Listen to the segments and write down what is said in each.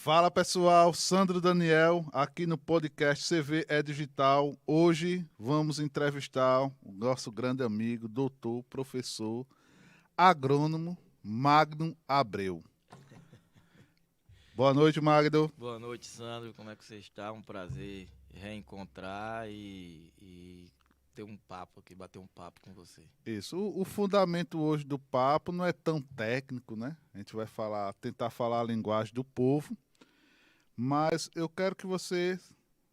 Fala pessoal, Sandro Daniel, aqui no podcast CV é Digital. Hoje vamos entrevistar o nosso grande amigo, doutor, professor, agrônomo, Magno Abreu. Boa noite, Magno. Boa noite, Sandro. Como é que você está? Um prazer reencontrar e ter um papo aqui, bater um papo com você. Isso, o fundamento hoje do papo não é tão técnico, né? A gente vai tentar falar a linguagem do povo, mas eu quero que você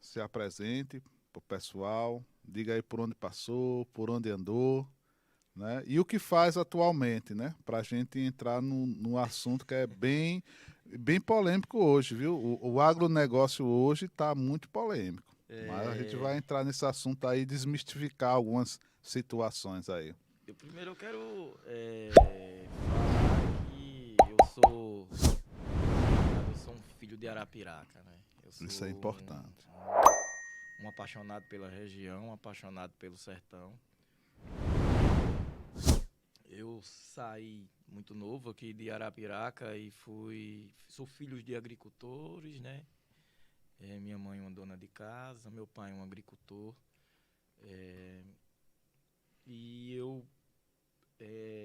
se apresente para o pessoal, diga aí por onde passou, por onde andou, né? E o que faz atualmente, né? Para a gente entrar no assunto que é bem polêmico hoje, viu? O agronegócio hoje está muito polêmico, mas a gente É, vai entrar nesse assunto aí e desmistificar algumas situações aí. primeiro eu quero falar que eu sou um filho de Arapiraca, né? Eu sou Isso é importante. um apaixonado pela região, um apaixonado pelo sertão. Eu saí muito novo aqui de Arapiraca e sou filho de agricultores, né? Minha mãe é uma dona de casa, meu pai é um agricultor. é, e eu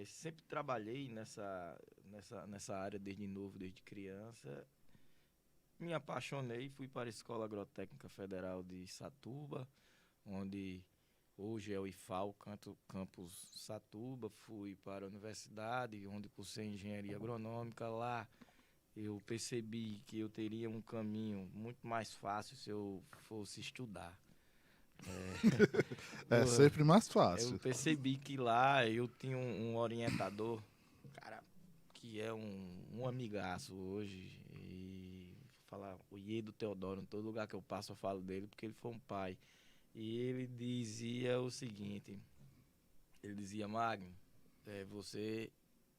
sempre trabalhei nessa área desde novo, desde criança. Me apaixonei, fui para a Escola Agrotécnica Federal de Satuba, onde hoje é o IFAL, Campus Satuba. Fui para a universidade, onde cursei engenharia agronômica. Lá eu percebi que eu teria um caminho muito mais fácil se eu fosse estudar. É Eu, sempre mais eu fácil. percebi que lá eu tinha um orientador, cara, que é um amigaço hoje. E vou falar o Iedo Teodoro, em todo lugar que eu passo eu falo dele, porque ele foi um pai. E ele dizia o seguinte, ele dizia: Magno, você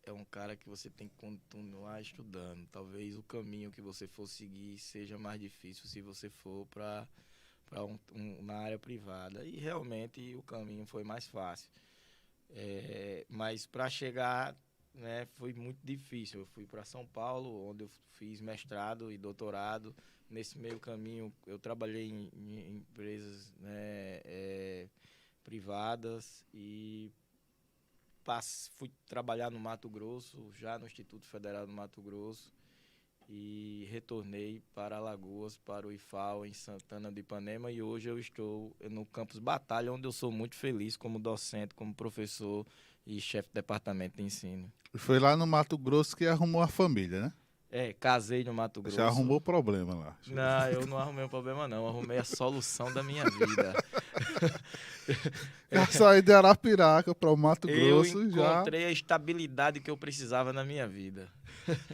é um cara que você tem que continuar estudando. Talvez o caminho que você for seguir seja mais difícil se você for na área privada. E realmente o caminho foi mais fácil. Mas para chegar, né, foi muito difícil. Eu fui para São Paulo, onde eu fiz mestrado e doutorado. Nesse meio caminho, eu trabalhei em empresas, né, privadas e fui trabalhar no Mato Grosso, já no Instituto Federal do Mato Grosso, e retornei para Alagoas, para o IFAL, em Santana de Ipanema, e hoje eu estou no campus Batalha, onde eu sou muito feliz como docente, como professor e chefe de departamento de ensino. E foi lá no Mato Grosso que arrumou a família, né? Casei no Mato Já Grosso. arrumou problema lá. Não, eu não arrumei um problema, não. Eu arrumei a solução da minha vida. Já saí de Arapiraca para o Mato Eu Grosso, já. encontrei a estabilidade que eu precisava na minha vida.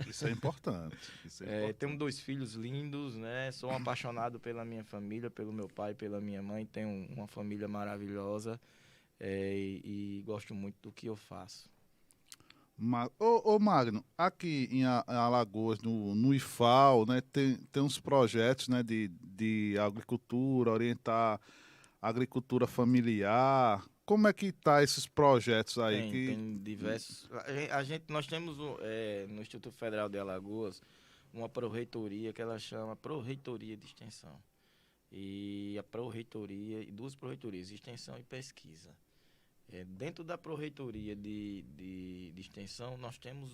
Isso é importante. Isso é Temos importante. 2 filhos lindos, né? Sou um apaixonado pela minha família, pelo meu pai, pela minha mãe. Tenho uma família maravilhosa, e gosto muito do que eu faço. Ô Magno, aqui em Alagoas, no IFAL, né, tem uns projetos, né, de agricultura, orientar a agricultura familiar. Como é que tá esses projetos aí? Tem diversos. Nós temos no Instituto Federal de Alagoas uma pró-reitoria que ela chama Pró-Reitoria de Extensão. E a pró-reitoria, e 2 pró-reitorias, extensão e pesquisa. Dentro da pró-reitoria de extensão, nós temos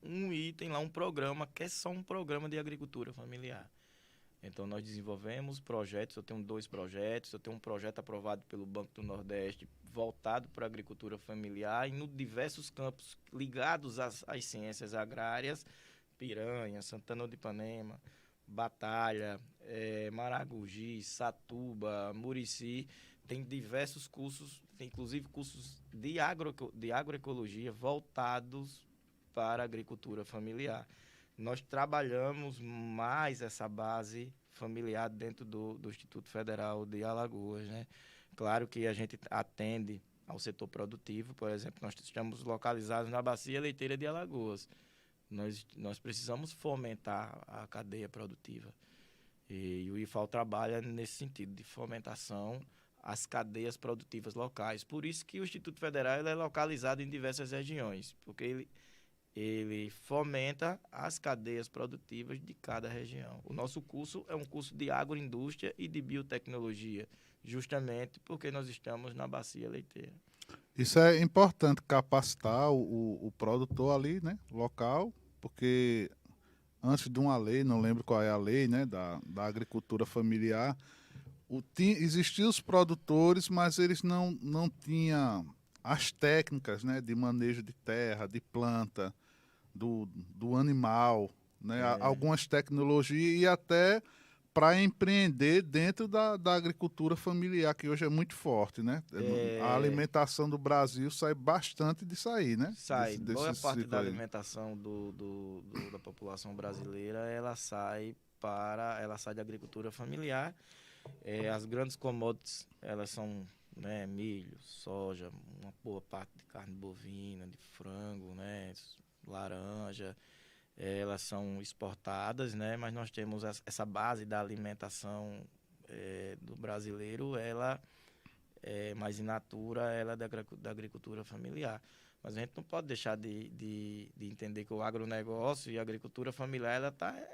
um item lá, um programa, que é só um programa de agricultura familiar. Então, nós desenvolvemos projetos, eu tenho 2 projetos, eu tenho um projeto aprovado pelo Banco do Nordeste, voltado para a agricultura familiar, e em diversos campos ligados às ciências agrárias, Piranha, Santana de Ipanema, Batalha, Maragogi, Satuba, Murici. Tem diversos cursos, tem inclusive cursos de agroecologia voltados para a agricultura familiar. Nós trabalhamos mais essa base familiar dentro do Instituto Federal de Alagoas, né? Claro que a gente atende ao setor produtivo. Por exemplo, nós estamos localizados na Bacia Leiteira de Alagoas. Nós precisamos fomentar a cadeia produtiva. E o IFAL trabalha nesse sentido, de fomentação às cadeias produtivas locais. Por isso que o Instituto Federal é localizado em diversas regiões, porque ele fomenta as cadeias produtivas de cada região. O nosso curso é um curso de agroindústria e de biotecnologia, justamente porque nós estamos na bacia leiteira. Isso é importante, capacitar o produtor ali, né, local, porque antes de uma lei, não lembro qual é a lei, né, da agricultura familiar, existiam os produtores, mas eles não tinham as técnicas, né, de manejo de terra, de planta, do animal, né, É, algumas tecnologias e até para empreender dentro da agricultura familiar, que hoje é muito forte, né? A é, alimentação do Brasil sai bastante disso aí, né? sai, boa Desse parte da ciclo aí. alimentação da população brasileira, ela sai da agricultura familiar. As grandes commodities, elas são, né, milho, soja, uma boa parte de carne bovina, de frango, né, laranja, elas são exportadas, né, mas nós temos essa base da alimentação do brasileiro, ela é mais in natura, ela é da agricultura familiar. Mas a gente não pode deixar de entender que o agronegócio e a agricultura familiar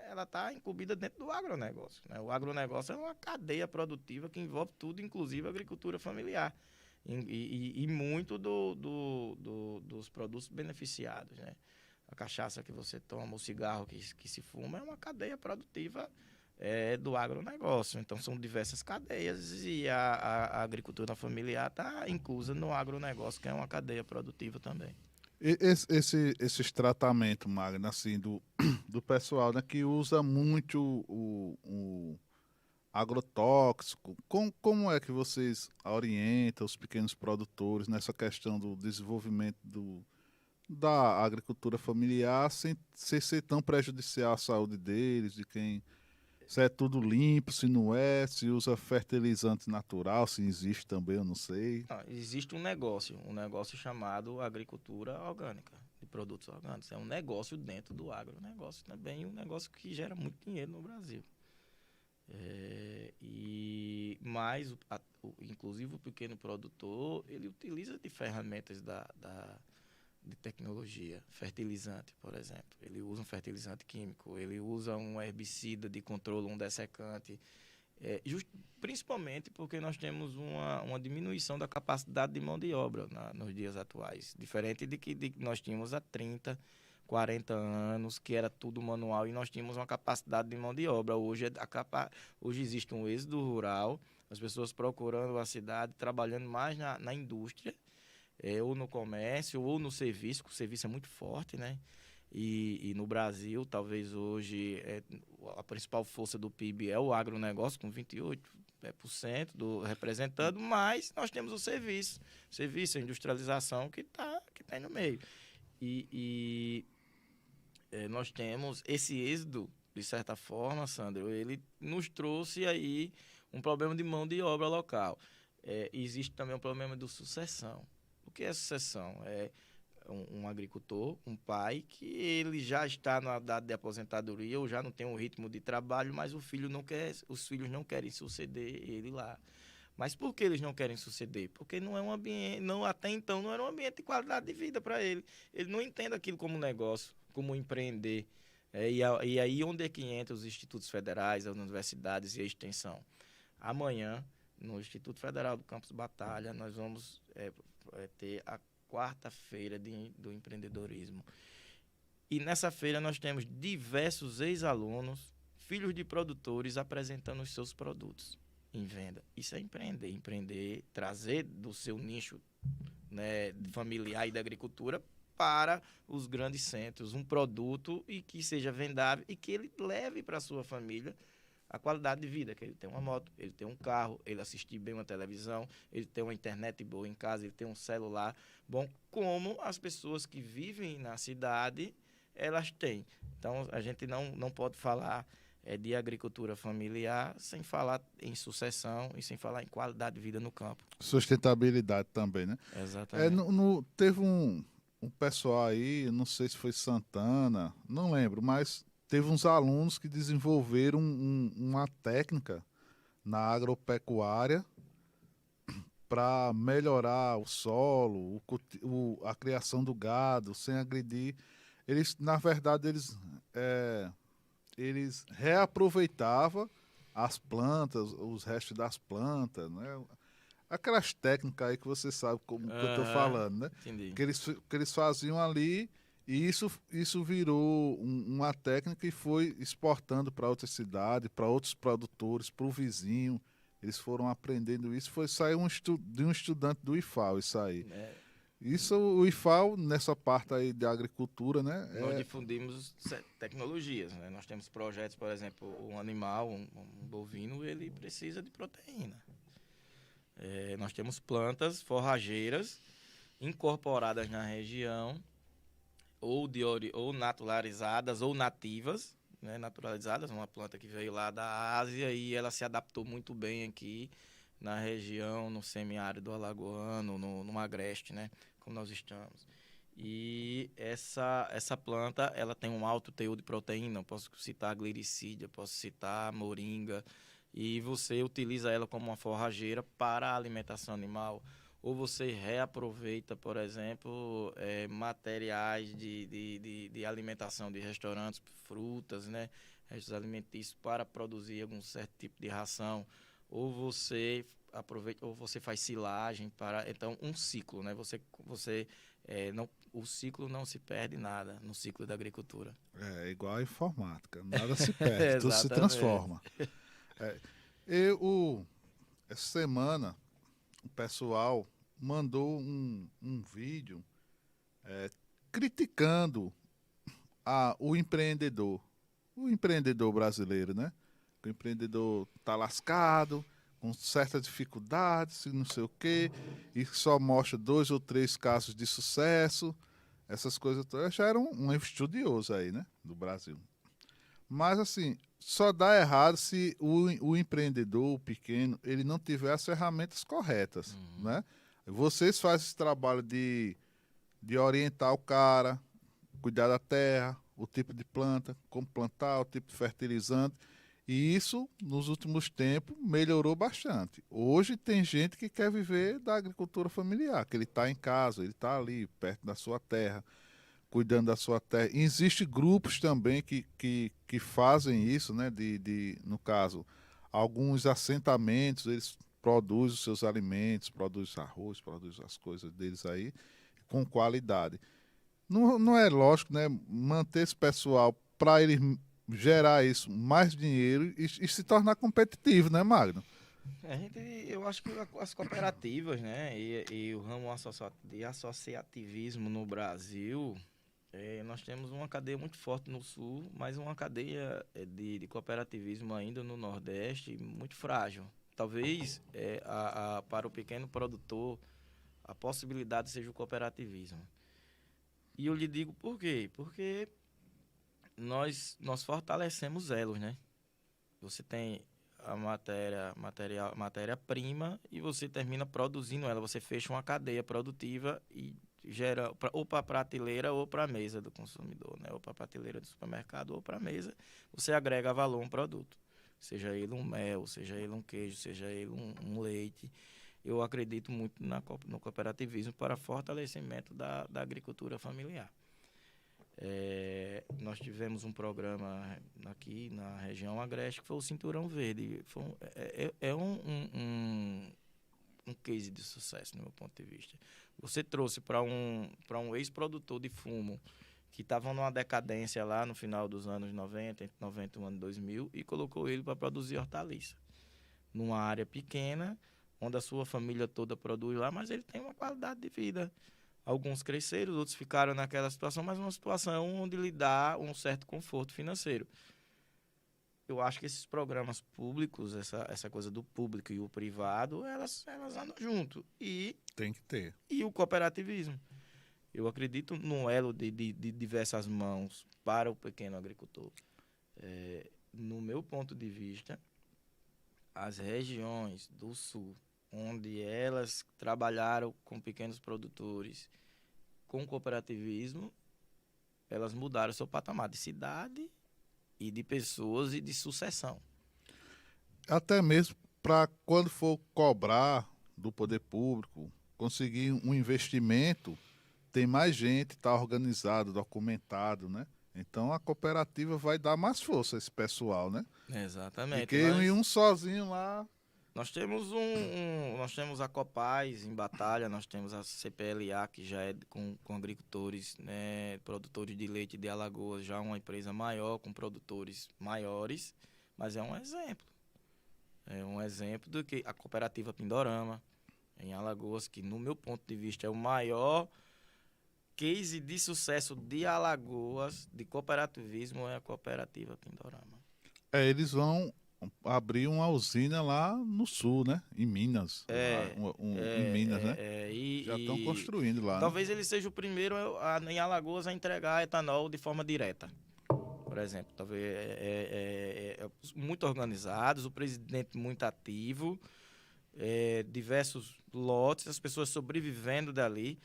ela tá incumbida dentro do agronegócio, né? O agronegócio é uma cadeia produtiva que envolve tudo, inclusive a agricultura familiar. E muito dos produtos beneficiados, né? A cachaça que você toma, o cigarro que se fuma, é uma cadeia produtiva do agronegócio. Então, são diversas cadeias e a agricultura familiar está inclusa no agronegócio, que é uma cadeia produtiva também. Esses tratamentos, Magno, assim, do pessoal, né, que usa muito o agrotóxico, como é que vocês orientam os pequenos produtores nessa questão do desenvolvimento da agricultura familiar sem ser tão prejudicial à saúde deles, de quem se é tudo limpo, se não é, se usa fertilizante natural, se existe também, eu não sei. Existe um negócio chamado agricultura orgânica, de produtos orgânicos. É um negócio dentro do agronegócio também, um negócio que gera muito dinheiro no Brasil. Inclusive o pequeno produtor, ele utiliza de ferramentas de tecnologia, fertilizante, por exemplo. Ele usa um fertilizante químico, ele usa um herbicida de controle, um dessecante, principalmente porque nós temos uma diminuição da capacidade de mão de obra nos dias atuais, diferente de que nós tínhamos há 30, 40 anos, que era tudo manual e nós tínhamos uma capacidade de mão de obra. Hoje existe um êxodo rural, as pessoas procurando a cidade, trabalhando mais na indústria, ou no comércio, ou no serviço, que o serviço é muito forte, né? E no Brasil, talvez hoje, a principal força do PIB é o agronegócio, com 28% representando, mas nós temos o serviço, a industrialização que tá aí no meio. Nós temos esse êxodo, de certa forma, Sandro, ele nos trouxe aí um problema de mão de obra local. Existe também um problema de sucessão. O que é sucessão? É um agricultor, um pai, que ele já está na idade de aposentadoria ou já não tem um ritmo de trabalho, mas os filhos não querem suceder ele lá. Mas por que eles não querem suceder? Porque não é um ambiente, até então não era um ambiente de qualidade de vida para ele. Ele não entende aquilo como negócio, como empreender. E aí onde é que entram os institutos federais, as universidades e a extensão? Amanhã, no Instituto Federal do Campus Batalha, nós vamos ter a quarta-feira do empreendedorismo. E nessa feira nós temos diversos ex-alunos, filhos de produtores, apresentando os seus produtos em venda. Isso é empreender, trazer do seu nicho, né, familiar e da agricultura para os grandes centros um produto e que seja vendável e que ele leve para a sua família a qualidade de vida, que ele tem uma moto, ele tem um carro, ele assistir bem uma televisão, ele tem uma internet boa em casa, ele tem um celular bom, como as pessoas que vivem na cidade, elas têm. Então, a gente não pode falar de agricultura familiar sem falar em sucessão e sem falar em qualidade de vida no campo. Sustentabilidade também, né? Exatamente. Teve um pessoal aí, não sei se foi Santana, não lembro, mas teve uns alunos que desenvolveram uma técnica na agropecuária para melhorar o solo, a criação do gado, sem agredir. eles, na verdade, eles reaproveitavam as plantas, os restos das plantas, né? Aquelas técnicas aí que você sabe como que eu estou Aham, falando, né? entendi. Que eles faziam ali e isso virou uma técnica e foi exportando para outras cidades, para outros produtores, para o vizinho. Eles foram aprendendo isso. Foi sair de um estudante do IFAO, isso aí. É, Isso, o IFAO, nessa parte aí de agricultura, né? nós difundimos tecnologias, né? Nós temos projetos, por exemplo, um animal, um bovino, ele precisa de proteína. Nós temos plantas forrageiras incorporadas na região, ou naturalizadas ou nativas, né? Naturalizadas, uma planta que veio lá da Ásia e ela se adaptou muito bem aqui na região, no semiárido alagoano, no Agreste, né? Como nós estamos. E essa planta, ela tem um alto teor de proteína. Eu posso citar a glicídia, posso citar a moringa. E você utiliza ela como uma forrageira para a alimentação animal. Ou você reaproveita, por exemplo, materiais de alimentação de restaurantes, frutas, né? Restos alimentícios para produzir algum certo tipo de ração. Ou você aproveita, ou você faz silagem para. Então, um ciclo, né? Não, o ciclo não se perde nada no ciclo da agricultura. É igual a informática, nada se perde, tudo se Exatamente. transforma. É, essa semana, o pessoal mandou um vídeo criticando o empreendedor brasileiro, né? O empreendedor tá lascado, com certas dificuldades, e não sei o quê, e só mostra 2 ou 3 casos de sucesso, essas coisas todas. Eu já era um estudioso aí, né? Do Brasil. Mas, assim, só dá errado se o empreendedor, o pequeno, ele não tiver as ferramentas corretas, Uhum. né? Vocês fazem esse trabalho de orientar o cara, cuidar da terra, o tipo de planta, como plantar, o tipo de fertilizante. E isso, nos últimos tempos, melhorou bastante. Hoje tem gente que quer viver da agricultura familiar, que ele está em casa, ele está ali, perto da sua terra, cuidando da sua terra. E existem grupos também que fazem isso, né? No caso, alguns assentamentos, eles produzem os seus alimentos, produzem arroz, produzem as coisas deles aí com qualidade. Não é lógico, né? Manter esse pessoal para eles gerar isso, mais dinheiro e se tornar competitivo, né, Magno? Eu acho que as cooperativas, né, e o ramo de associativismo no Brasil, nós temos uma cadeia muito forte no Sul, mas uma cadeia de cooperativismo ainda no Nordeste muito frágil. Talvez para o pequeno produtor a possibilidade seja o cooperativismo. E eu lhe digo por quê? Porque nós fortalecemos elos, né? Você tem a matéria-prima e você termina produzindo ela. Você fecha uma cadeia produtiva e gera ou para a prateleira ou para a mesa do consumidor, né? Ou para a prateleira do supermercado ou para a mesa. Você agrega valor a um produto. Seja ele um mel, seja ele um queijo, seja ele um leite. Eu acredito muito no cooperativismo para fortalecimento da agricultura familiar. Nós tivemos um programa aqui na região Agreste que foi o Cinturão Verde. Um case de sucesso, no meu ponto de vista. Você trouxe para um ex-produtor de fumo que estava numa decadência lá no final dos anos 90, entre 90 e o ano 2000, e colocou ele para produzir hortaliça. Numa área pequena, onde a sua família toda produz lá, mas ele tem uma qualidade de vida. Alguns cresceram, outros ficaram naquela situação, mas uma situação onde lhe dá um certo conforto financeiro. Eu acho que esses programas públicos, essa coisa do público e o privado, elas andam junto. Tem que ter. E o cooperativismo. Eu acredito num elo de diversas mãos para o pequeno agricultor. No meu ponto de vista, as regiões do sul, onde elas trabalharam com pequenos produtores, com cooperativismo, elas mudaram seu patamar de cidade e de pessoas e de sucessão. Até mesmo para quando for cobrar do poder público, conseguir um investimento, tem mais gente, está organizado, documentado, né? Então a cooperativa vai dar mais força a esse pessoal, né? Do Exatamente. que um sozinho lá. Nós temos nós temos a Copaz em batalha, nós temos a CPLA, que já é com agricultores, né, produtores de leite de Alagoas, já uma empresa maior, com produtores maiores, mas é um exemplo. É um exemplo do que a cooperativa Pindorama, em Alagoas, que no meu ponto de vista é o maior case de sucesso de Alagoas, de cooperativismo, é a cooperativa Pindorama. Eles vão abrir uma usina lá no sul, né? Em Minas. Em Minas, né? Já estão construindo lá. Talvez ele seja o primeiro em Alagoas a entregar etanol de forma direta. Por exemplo, talvez muito organizados, o presidente muito ativo, diversos lotes, as pessoas sobrevivendo dali.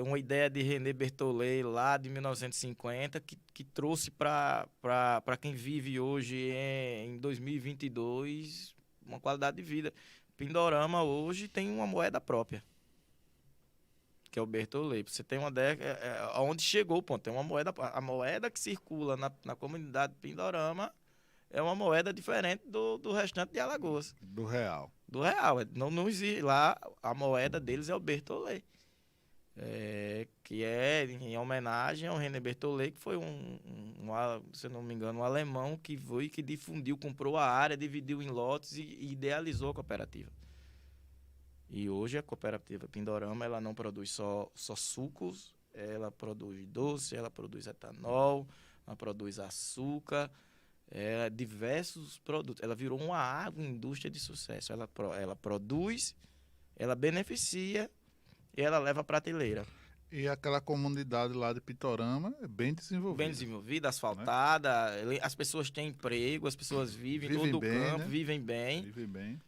Uma ideia de René Berthollet lá de 1950 que trouxe para quem vive hoje em 2022 uma qualidade de vida. Pindorama hoje tem uma moeda própria, que é o Berthollet. Você tem uma ideia aonde chegou o ponto. Tem uma moeda, a moeda que circula na comunidade Pindorama é uma moeda diferente do restante de Alagoas. Do real. Do real. Não existe lá, a moeda deles é o Berthollet. Que é em homenagem ao René Berthollet, que foi se não me engano, um alemão que foi que difundiu, comprou a área, dividiu em lotes e idealizou a cooperativa. E hoje a cooperativa Pindorama, ela não produz só sucos, ela produz doce, ela produz etanol, ela produz açúcar, diversos produtos. Ela virou uma agroindústria de sucesso. Ela produz, ela beneficia e ela leva a prateleira. E aquela comunidade lá de Pindorama é bem desenvolvida. Bem desenvolvida, asfaltada, né? As pessoas têm emprego, as pessoas vivem todo o campo, né? Vivem bem. Vivem bem.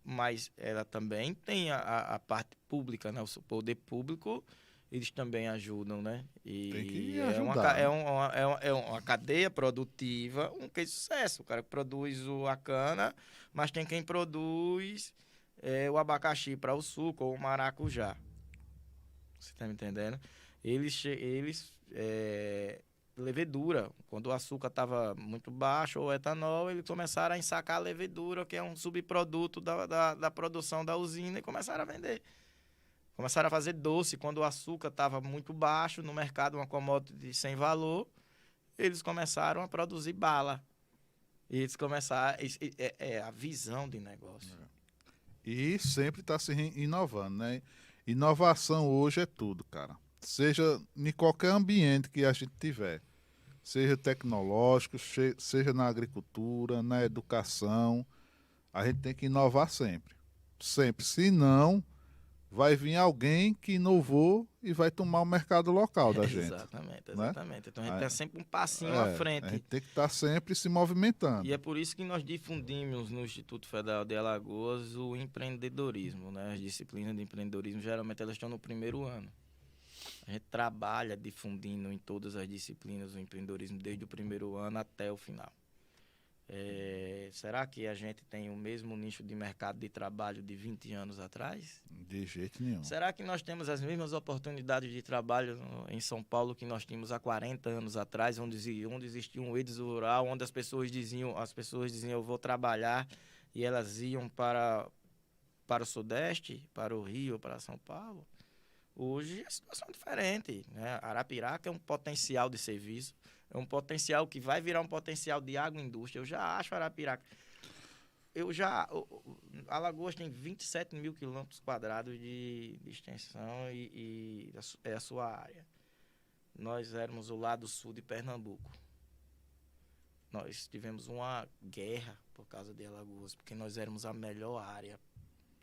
Mas ela também tem a parte pública, né? O poder público, eles também ajudam, né? E tem que ajudar. É uma cadeia produtiva, um case de sucesso. O cara que produz a cana, mas tem quem produz o abacaxi para o suco ou o maracujá. Você está me entendendo? Levedura. Quando o açúcar estava muito baixo, ou etanol, eles começaram a ensacar a levedura, que é um subproduto da produção da usina, e começaram a vender. Começaram a fazer doce. Quando o açúcar estava muito baixo no mercado, uma commodity sem valor, eles começaram a produzir bala. E eles começaram... a visão de negócio. E sempre está se inovando, né? Inovação hoje é tudo, cara. Seja em qualquer ambiente que a gente tiver. Seja tecnológico, seja na agricultura, na educação. A gente tem que inovar sempre. Sempre. Senão, vai vir alguém que inovou e vai tomar o mercado local da gente. Exatamente. Né? Então a gente tem sempre um passinho à frente. A gente tem que estar sempre se movimentando. E é por isso que nós difundimos no Instituto Federal de Alagoas o empreendedorismo, né? As disciplinas de empreendedorismo, geralmente elas estão no primeiro ano. A gente trabalha difundindo em todas as disciplinas o empreendedorismo desde o primeiro ano até o final. Será que a gente tem o mesmo nicho de mercado de trabalho de 20 anos atrás? De jeito nenhum. Será que nós temos as mesmas oportunidades de trabalho em São Paulo que nós tínhamos há 40 anos atrás, onde existia um êxodo rural, onde as pessoas diziam eu vou trabalhar, e elas iam para o Sudeste, para o Rio, para São Paulo? Hoje a situação é diferente, né? Arapiraca é um potencial de serviço, é um potencial que vai virar um potencial de agroindústria. Eu já acho Arapiraca. Alagoas tem 27 mil quilômetros quadrados de extensão e é a sua área. Nós éramos o lado sul de Pernambuco. Nós tivemos uma guerra por causa de Alagoas, porque nós éramos a melhor área.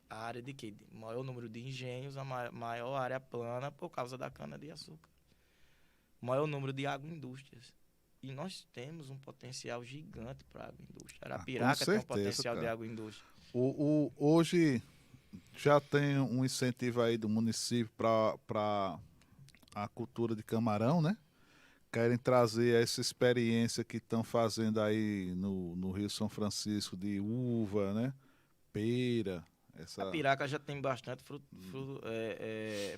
A área de quê? Maior número de engenhos, a maior área plana por causa da cana-de-açúcar. Maior número de agroindústrias. E nós temos um potencial gigante para a agroindústria. Arapiraca tem um potencial de agroindústria. Hoje já tem um incentivo aí do município para a cultura de camarão, né? Querem trazer essa experiência que estão fazendo aí no Rio São Francisco de uva, né? Pera. Arapiraca já tem bastante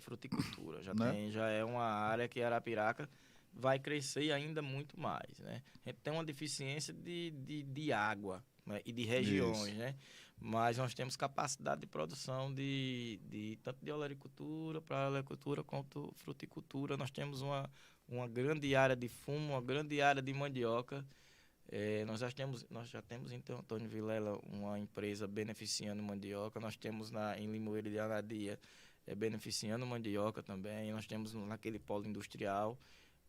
fruticultura. Né? Já é uma área que Arapiraca vai crescer ainda muito mais, né? A gente tem uma deficiência de água, né? E de regiões, Isso. né? Mas nós temos capacidade de produção tanto de olericultura para olericultura quanto fruticultura. Nós temos uma grande área de fumo, uma grande área de mandioca. Nós já temos então, Antônio Vilela, uma empresa beneficiando mandioca. Nós temos em Limoeiro de Anadia beneficiando mandioca também. Nós temos naquele polo industrial.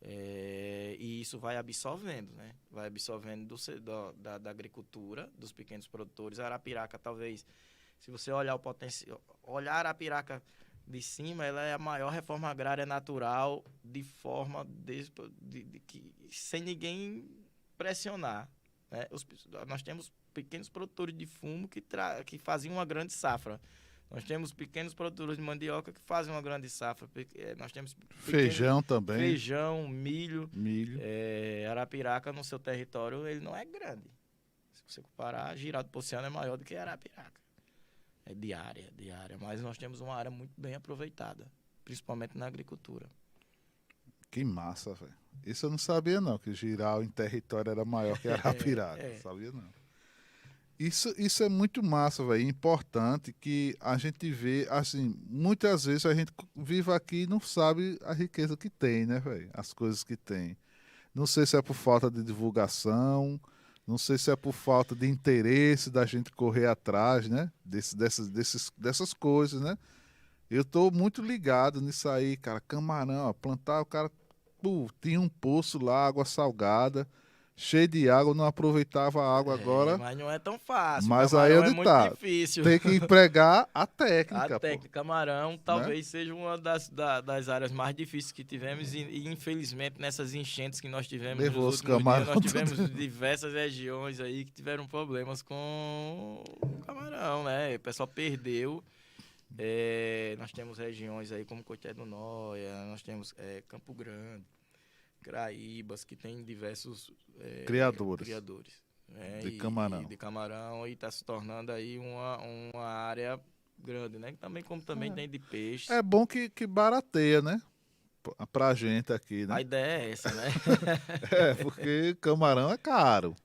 E isso vai absorvendo, né? Vai absorvendo da agricultura, dos pequenos produtores. A Arapiraca, talvez, se você olhar o potencial, olhar a Arapiraca de cima, ela é a maior reforma agrária natural de forma sem ninguém pressionar, né? Nós temos pequenos produtores de fumo que faziam uma grande safra. Nós temos pequenos produtores de mandioca que fazem uma grande safra. Nós temos Feijão também. Feijão, milho. Milho. Arapiraca, no seu território, ele não é grande. Se você comparar, Girau do Ponciano é maior do que Arapiraca. É de área. Mas nós temos uma área muito bem aproveitada, principalmente na agricultura. Que massa, velho. Isso eu não sabia, não, que Girau em território era maior que Arapiraca. Sabia, não. Isso é muito massa, velho. Importante que a gente vê, assim, muitas vezes a gente vive aqui e não sabe a riqueza que tem, né, velho? As coisas que tem. Não sei se é por falta de divulgação, não sei se é por falta de interesse da gente correr atrás, né? Dessas coisas, né? Eu tô muito ligado nisso aí, cara. Camarão, ó, plantar, o cara tinha um poço lá, água salgada, cheio de água, não aproveitava a água agora. Mas não é tão fácil. Mas Camarão aí é muito difícil. Tem que empregar a técnica. A técnica. Camarão talvez seja uma das áreas mais difíceis que tivemos e infelizmente nessas enchentes que nós tivemos Levou nos os últimos dias, nós camarão tivemos diversas regiões aí que tiveram problemas com o camarão, né? O pessoal perdeu. Nós temos regiões aí como Coité do Noia, nós temos Campo Grande, Craíbas, que tem diversos criadores de camarão, e está se tornando aí uma área grande, né? Como também tem de peixes. É bom que barateia, né? Pra gente aqui, né? A ideia é essa, né? Porque camarão é caro,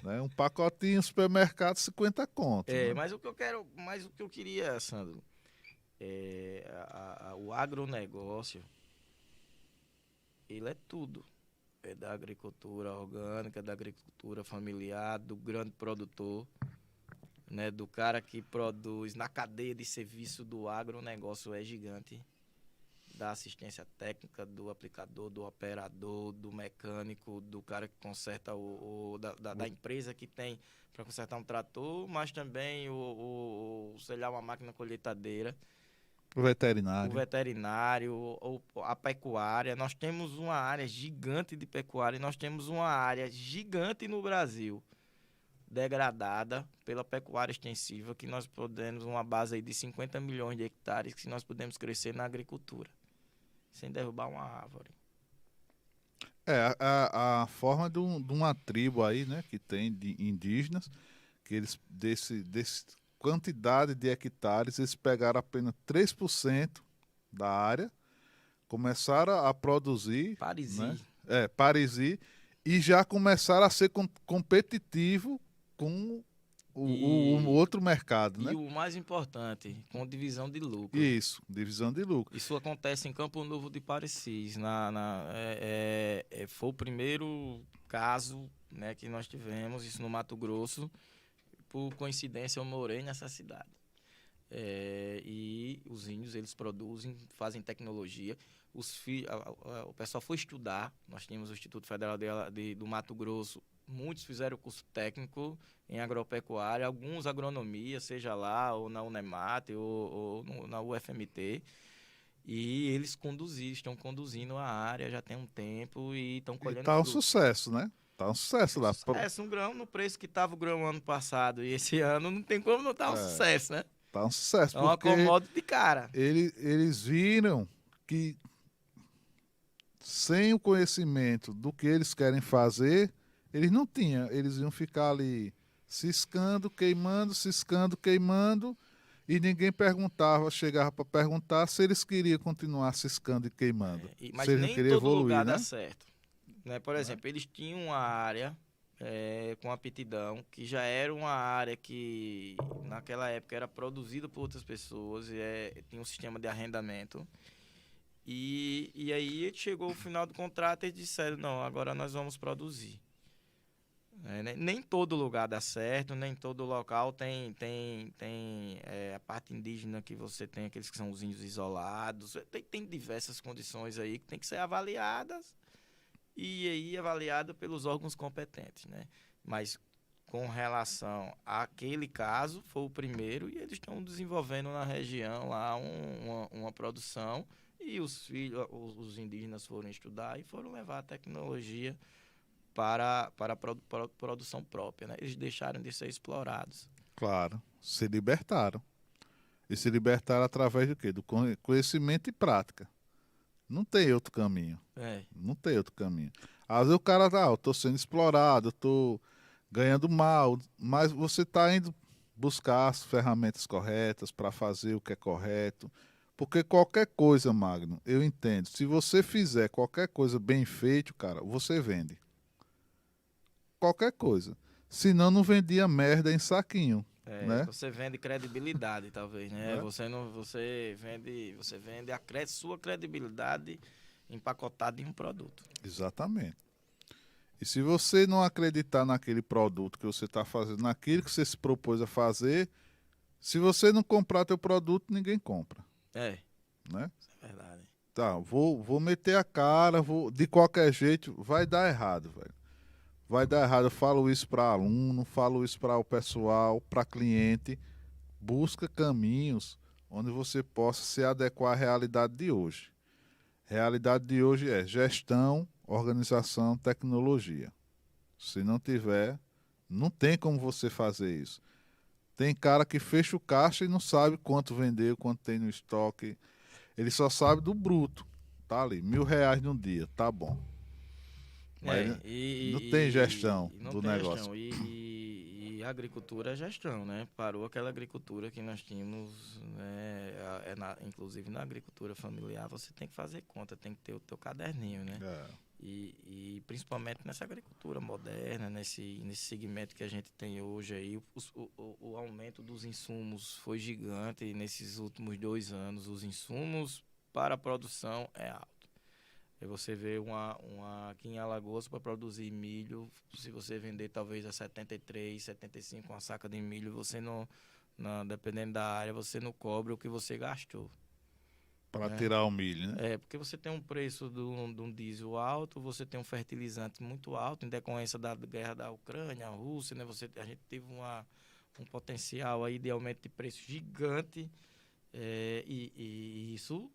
né? Um pacotinho no supermercado, 50 conto. Né? Mas o que eu queria, Sandro, o agronegócio, ele é tudo. É da agricultura orgânica, da agricultura familiar, do grande produtor, né? Do cara que produz na cadeia de serviço do agronegócio é gigante. Da assistência técnica, do aplicador, do operador, do mecânico, do cara que conserta da empresa que tem para consertar um trator, mas também sei lá, uma máquina colheitadeira. O veterinário. O veterinário, a pecuária. Nós temos uma área gigante de pecuária e nós temos uma área gigante no Brasil degradada pela pecuária extensiva, que nós podemos, uma base aí de 50 milhões de hectares, que nós podemos crescer na agricultura, sem derrubar uma árvore. A forma de uma tribo aí, né, que tem de indígenas, que eles, desse quantidade de hectares, eles pegaram apenas 3% da área, começaram a produzir, parizir, e já começaram a ser competitivo com o outro mercado, né? E o mais importante, com divisão de lucro. Isso, divisão de lucro. Isso acontece em Campo Novo de Parecis. Foi o primeiro caso, né, que nós tivemos, isso no Mato Grosso. Por coincidência, eu morei nessa cidade. E os índios, eles produzem, fazem tecnologia. O pessoal foi estudar. Nós tínhamos o Instituto Federal do Mato Grosso. Muitos fizeram curso técnico em agropecuária, alguns agronomia, seja lá, ou na Unemat, ou na UFMT. E eles estão conduzindo a área já tem um tempo e estão colhendo frutos. Tá um sucesso, né? Tá um sucesso lá. Um grão no preço que estava o grão ano passado. E esse ano não tem como não estar um sucesso, né? Tá um sucesso. É uma commodity de cara. Eles viram que sem o conhecimento do que eles querem fazer, eles não tinham. Eles iam ficar ali ciscando, queimando, E ninguém chegava para perguntar se eles queriam continuar ciscando e queimando. Mas Se eles não nem em queriam todo evoluir, lugar né? dá certo. Né? Por exemplo, eles tinham uma área com aptidão, que já era uma área que naquela época era produzida por outras pessoas, tinha um sistema de arrendamento. E aí chegou o final do contrato e eles disseram, não, agora nós vamos produzir. Nem todo lugar dá certo, nem todo local tem a parte indígena que você tem, aqueles que são os índios isolados. Tem diversas condições aí que tem que ser avaliadas e aí avaliada pelos órgãos competentes, né? Mas com relação àquele caso, foi o primeiro e eles estão desenvolvendo na região lá uma produção e os indígenas foram estudar e foram levar a tecnologia para a produção própria, né? Eles deixaram de ser explorados. Claro, se libertaram. E se libertaram através do quê? Do conhecimento e prática. Não tem outro caminho. Não tem outro caminho. Às vezes o cara eu tô sendo explorado, eu tô ganhando mal, mas você tá indo buscar as ferramentas corretas para fazer o que é correto. Porque qualquer coisa, Magno, eu entendo. Se você fizer qualquer coisa bem feito, cara, você vende. Qualquer coisa. Senão não vendia merda em saquinho, né? Você vende credibilidade, talvez, né? Né? Você vende sua credibilidade empacotada em um produto. Exatamente. E se você não acreditar naquele produto que você está fazendo, naquilo que você se propôs a fazer, se você não comprar teu produto, ninguém compra. Né? Isso é verdade. Tá, vou meter a cara, de qualquer jeito, vai dar errado, velho. Vai dar errado. Eu falo isso para aluno, falo isso para o pessoal, para cliente. Busca caminhos onde você possa se adequar à realidade de hoje. Realidade de hoje é gestão, organização, tecnologia. Se não tiver, não tem como você fazer isso. Tem cara que fecha o caixa e não sabe quanto vendeu, quanto tem no estoque. Ele só sabe do bruto. Tá ali, R$ 1.000 num dia, tá bom. Mas não tem gestão não do tem negócio. gestão. E a agricultura é gestão, né? Parou aquela agricultura que nós tínhamos, né? Inclusive na agricultura familiar, você tem que fazer conta, tem que ter o teu caderninho, né? E principalmente nessa agricultura moderna, nesse segmento que a gente tem hoje aí, o aumento dos insumos foi gigante nesses últimos 2 anos. Os insumos para a produção é alto. Aí você vê aqui em Alagoas, para produzir milho, se você vender talvez a 73, 75 uma saca de milho, você dependendo da área, você não cobre o que você gastou. Para tirar o milho, né? Porque você tem um preço de um diesel alto, você tem um fertilizante muito alto, em decorrência da guerra da Ucrânia, a Rússia, né? A gente teve um potencial aí de aumento de preço gigante, e isso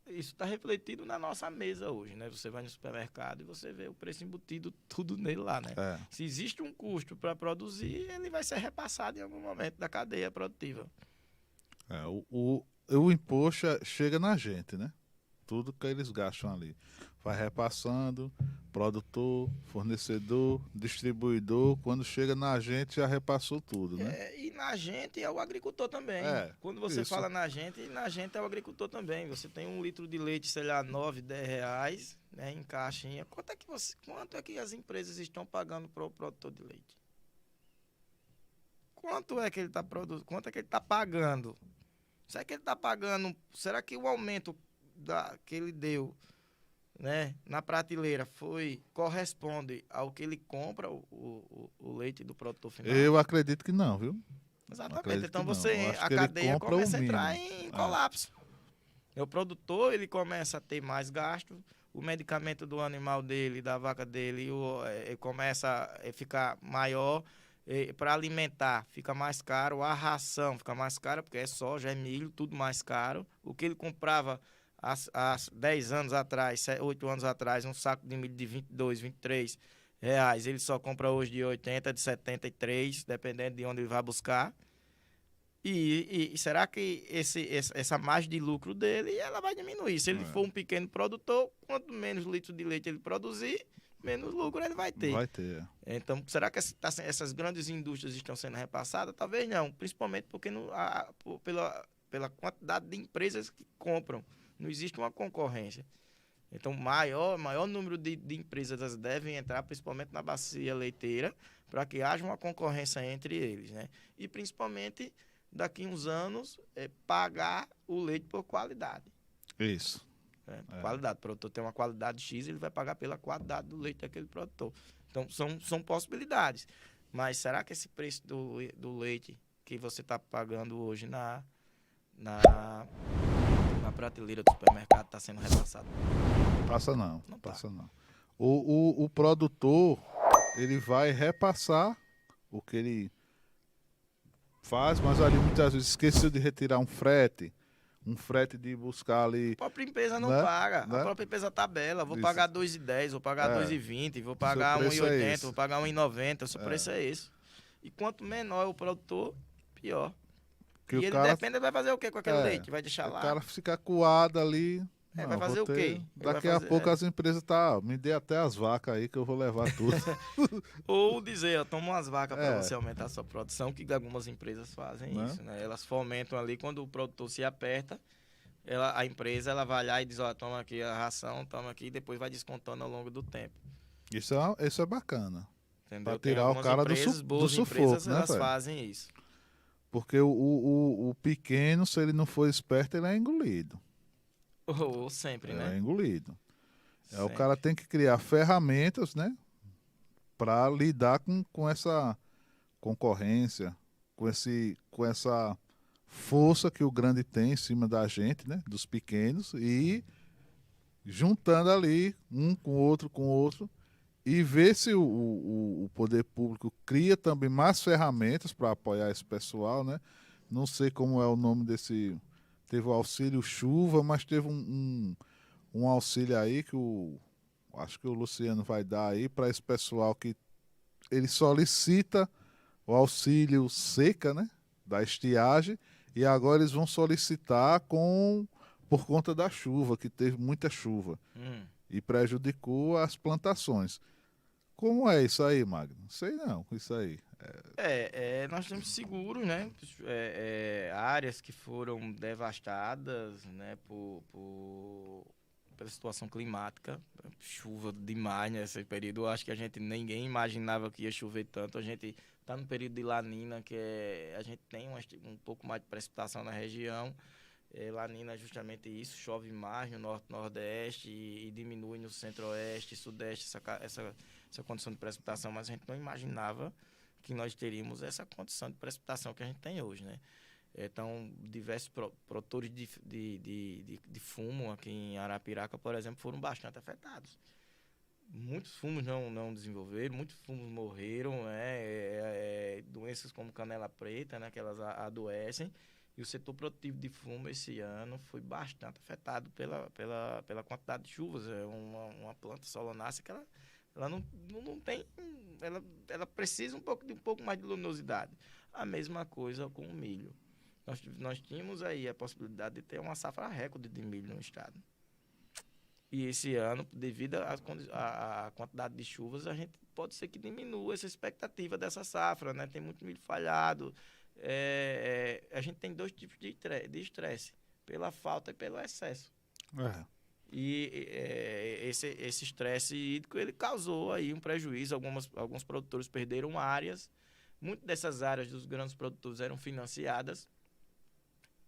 está refletido na nossa mesa hoje, né? Você vai no supermercado e você vê o preço embutido tudo nele lá, né? Se existe um custo para produzir, ele vai ser repassado em algum momento da cadeia produtiva. O imposto chega na gente, né? Tudo que eles gastam ali. Vai repassando, produtor, fornecedor, distribuidor. Quando chega na gente, já repassou tudo, né? E na gente é o agricultor também. Quando você fala na gente é o agricultor também. Você tem 1 litro de leite, sei lá, 9, 10 reais, né, em caixinha. Quanto é que as empresas estão pagando para o produtor de leite? Quanto é que ele está produzindo? Quanto é que ele está pagando? Será que ele está pagando? Será que o aumento que ele deu, né, na prateleira corresponde ao que ele compra o leite do produtor final? Eu acredito que não, viu? Exatamente. Então a cadeia começa a entrar em colapso. O produtor, ele começa a ter mais gasto, o medicamento do animal dele, da vaca dele, ele começa a ficar maior. Para alimentar fica mais caro, a ração fica mais cara, porque é soja, é milho, tudo mais caro. O que ele comprava há 10 anos atrás, 8 anos atrás, um saco de milho de 22, 23 reais, ele só compra hoje de 80, de 73, dependendo de onde ele vai buscar. E será que essa margem de lucro dele ela vai diminuir? Se ele for um pequeno produtor, quanto menos litros de leite ele produzir, menos lucro ele vai ter. Vai ter. Então, será que essas grandes indústrias estão sendo repassadas? Talvez não, principalmente porque pela quantidade de empresas que compram. Não existe uma concorrência. Então, maior número de empresas devem entrar, principalmente na bacia leiteira, para que haja uma concorrência entre eles, né? E, principalmente, daqui a uns anos, pagar o leite por qualidade. Isso. Qualidade. O produtor tem uma qualidade X, ele vai pagar pela qualidade do leite daquele produtor. Então, são possibilidades. Mas será que esse preço do leite que você está pagando hoje na prateleira do supermercado está sendo repassado? Passa não. Não Passa não. O produtor, ele vai repassar o que ele faz, mas ali muitas vezes esqueceu de retirar um frete de buscar ali. A própria empresa não Né? paga. Né? A própria empresa tabela. Vou Isso. pagar 2,10, vou pagar 2,20, vou pagar preço é 1,80, esse. vou pagar 1,90. O seu preço é esse. E quanto menor é o produtor, pior. Que E o ele cara, depende, vai fazer o quê com aquele leite? Vai deixar o lá? cara fica coado ali. Vai Não, fazer vou o quê? Ele Daqui vai a fazer- pouco as empresas me dê até as vacas aí que eu vou levar tudo. Ou dizer, ó, toma umas vacas para É. você aumentar a sua produção, que algumas empresas fazem Né? isso, né? Elas fomentam ali, quando o produtor se aperta, a empresa ela vai lá e diz, ó, toma aqui a ração, toma aqui, e depois vai descontando ao longo do tempo. Isso é bacana. Entendeu? Pra Tem tirar o algumas cara empresas, do boas sufoco, empresas, né, elas velho? fazem isso. Porque o pequeno, se ele não for esperto, ele é engolido. Ou sempre, Ele né? é engolido. O Sempre. cara tem que criar ferramentas, né? Para lidar com essa concorrência, com essa força que o grande tem em cima da gente, né? Dos pequenos, e juntando ali com o outro, e ver se o poder público cria também mais ferramentas para apoiar esse pessoal, né? Não sei como é o nome desse. Teve o auxílio chuva, mas teve um auxílio aí que acho que o Luciano vai dar aí para esse pessoal que ele solicita o auxílio seca, né? Da estiagem, e agora eles vão solicitar por conta da chuva, que teve muita chuva e prejudicou as plantações. Como é isso aí, Magno? Sei não, isso aí. Nós temos seguros, né? Áreas que foram devastadas, né? Pela situação climática, chuva demais nesse período. Eu acho que ninguém imaginava que ia chover tanto. A gente está no período de La Nina, a gente tem um pouco mais de precipitação na região. La Nina é justamente isso, chove mais no norte, nordeste e diminui no centro-oeste e sudeste essa condição de precipitação, mas a gente não imaginava que nós teríamos essa condição de precipitação que a gente tem hoje, né? Então, diversos produtores de fumo aqui em Arapiraca, por exemplo, foram bastante afetados. Muitos fumos não desenvolveram, muitos fumos morreram, doenças como canela preta, né, que elas adoecem. E o setor produtivo de fumo esse ano foi bastante afetado pela quantidade de chuvas. É uma planta solonácea que ela não tem, ela precisa um pouco mais de luminosidade. A mesma coisa com o milho. Nós tínhamos aí a possibilidade de ter uma safra recorde de milho no estado. E esse ano, devido à quantidade de chuvas, a gente pode ser que diminua essa expectativa dessa safra, né? Tem muito milho falhado. A gente tem dois tipos de estresse, pela falta e pelo excesso. E esse estresse hídrico, ele causou aí um prejuízo. Alguns produtores perderam áreas. Muitas dessas áreas dos grandes produtores eram financiadas.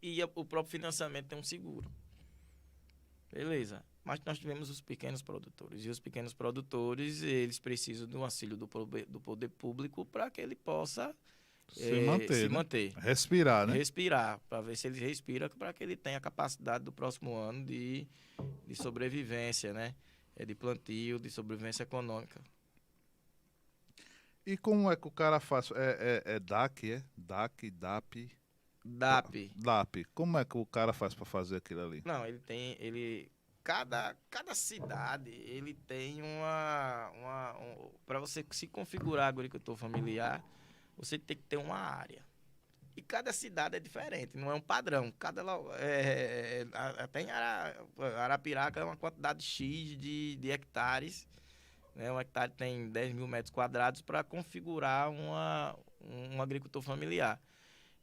E o próprio financiamento tem um seguro. Beleza. Mas nós tivemos os pequenos produtores. E os pequenos produtores, eles precisam do auxílio do poder público para que ele possa se manter. Respirar, né? Respirar, para ver se ele respira, para que ele tenha a capacidade do próximo ano de sobrevivência, né? De plantio, de sobrevivência econômica. E como é que o cara faz? DAC, é? DAC, DAP? DAP. Como é que o cara faz para fazer aquilo ali? Não, cada cidade, ele tem para você se configurar a agricultura familiar, você tem que ter uma área. E cada cidade é diferente, não é um padrão. Até em Arapiraca é uma quantidade X de hectares né? Um hectare tem 10 mil metros quadrados para configurar um agricultor familiar.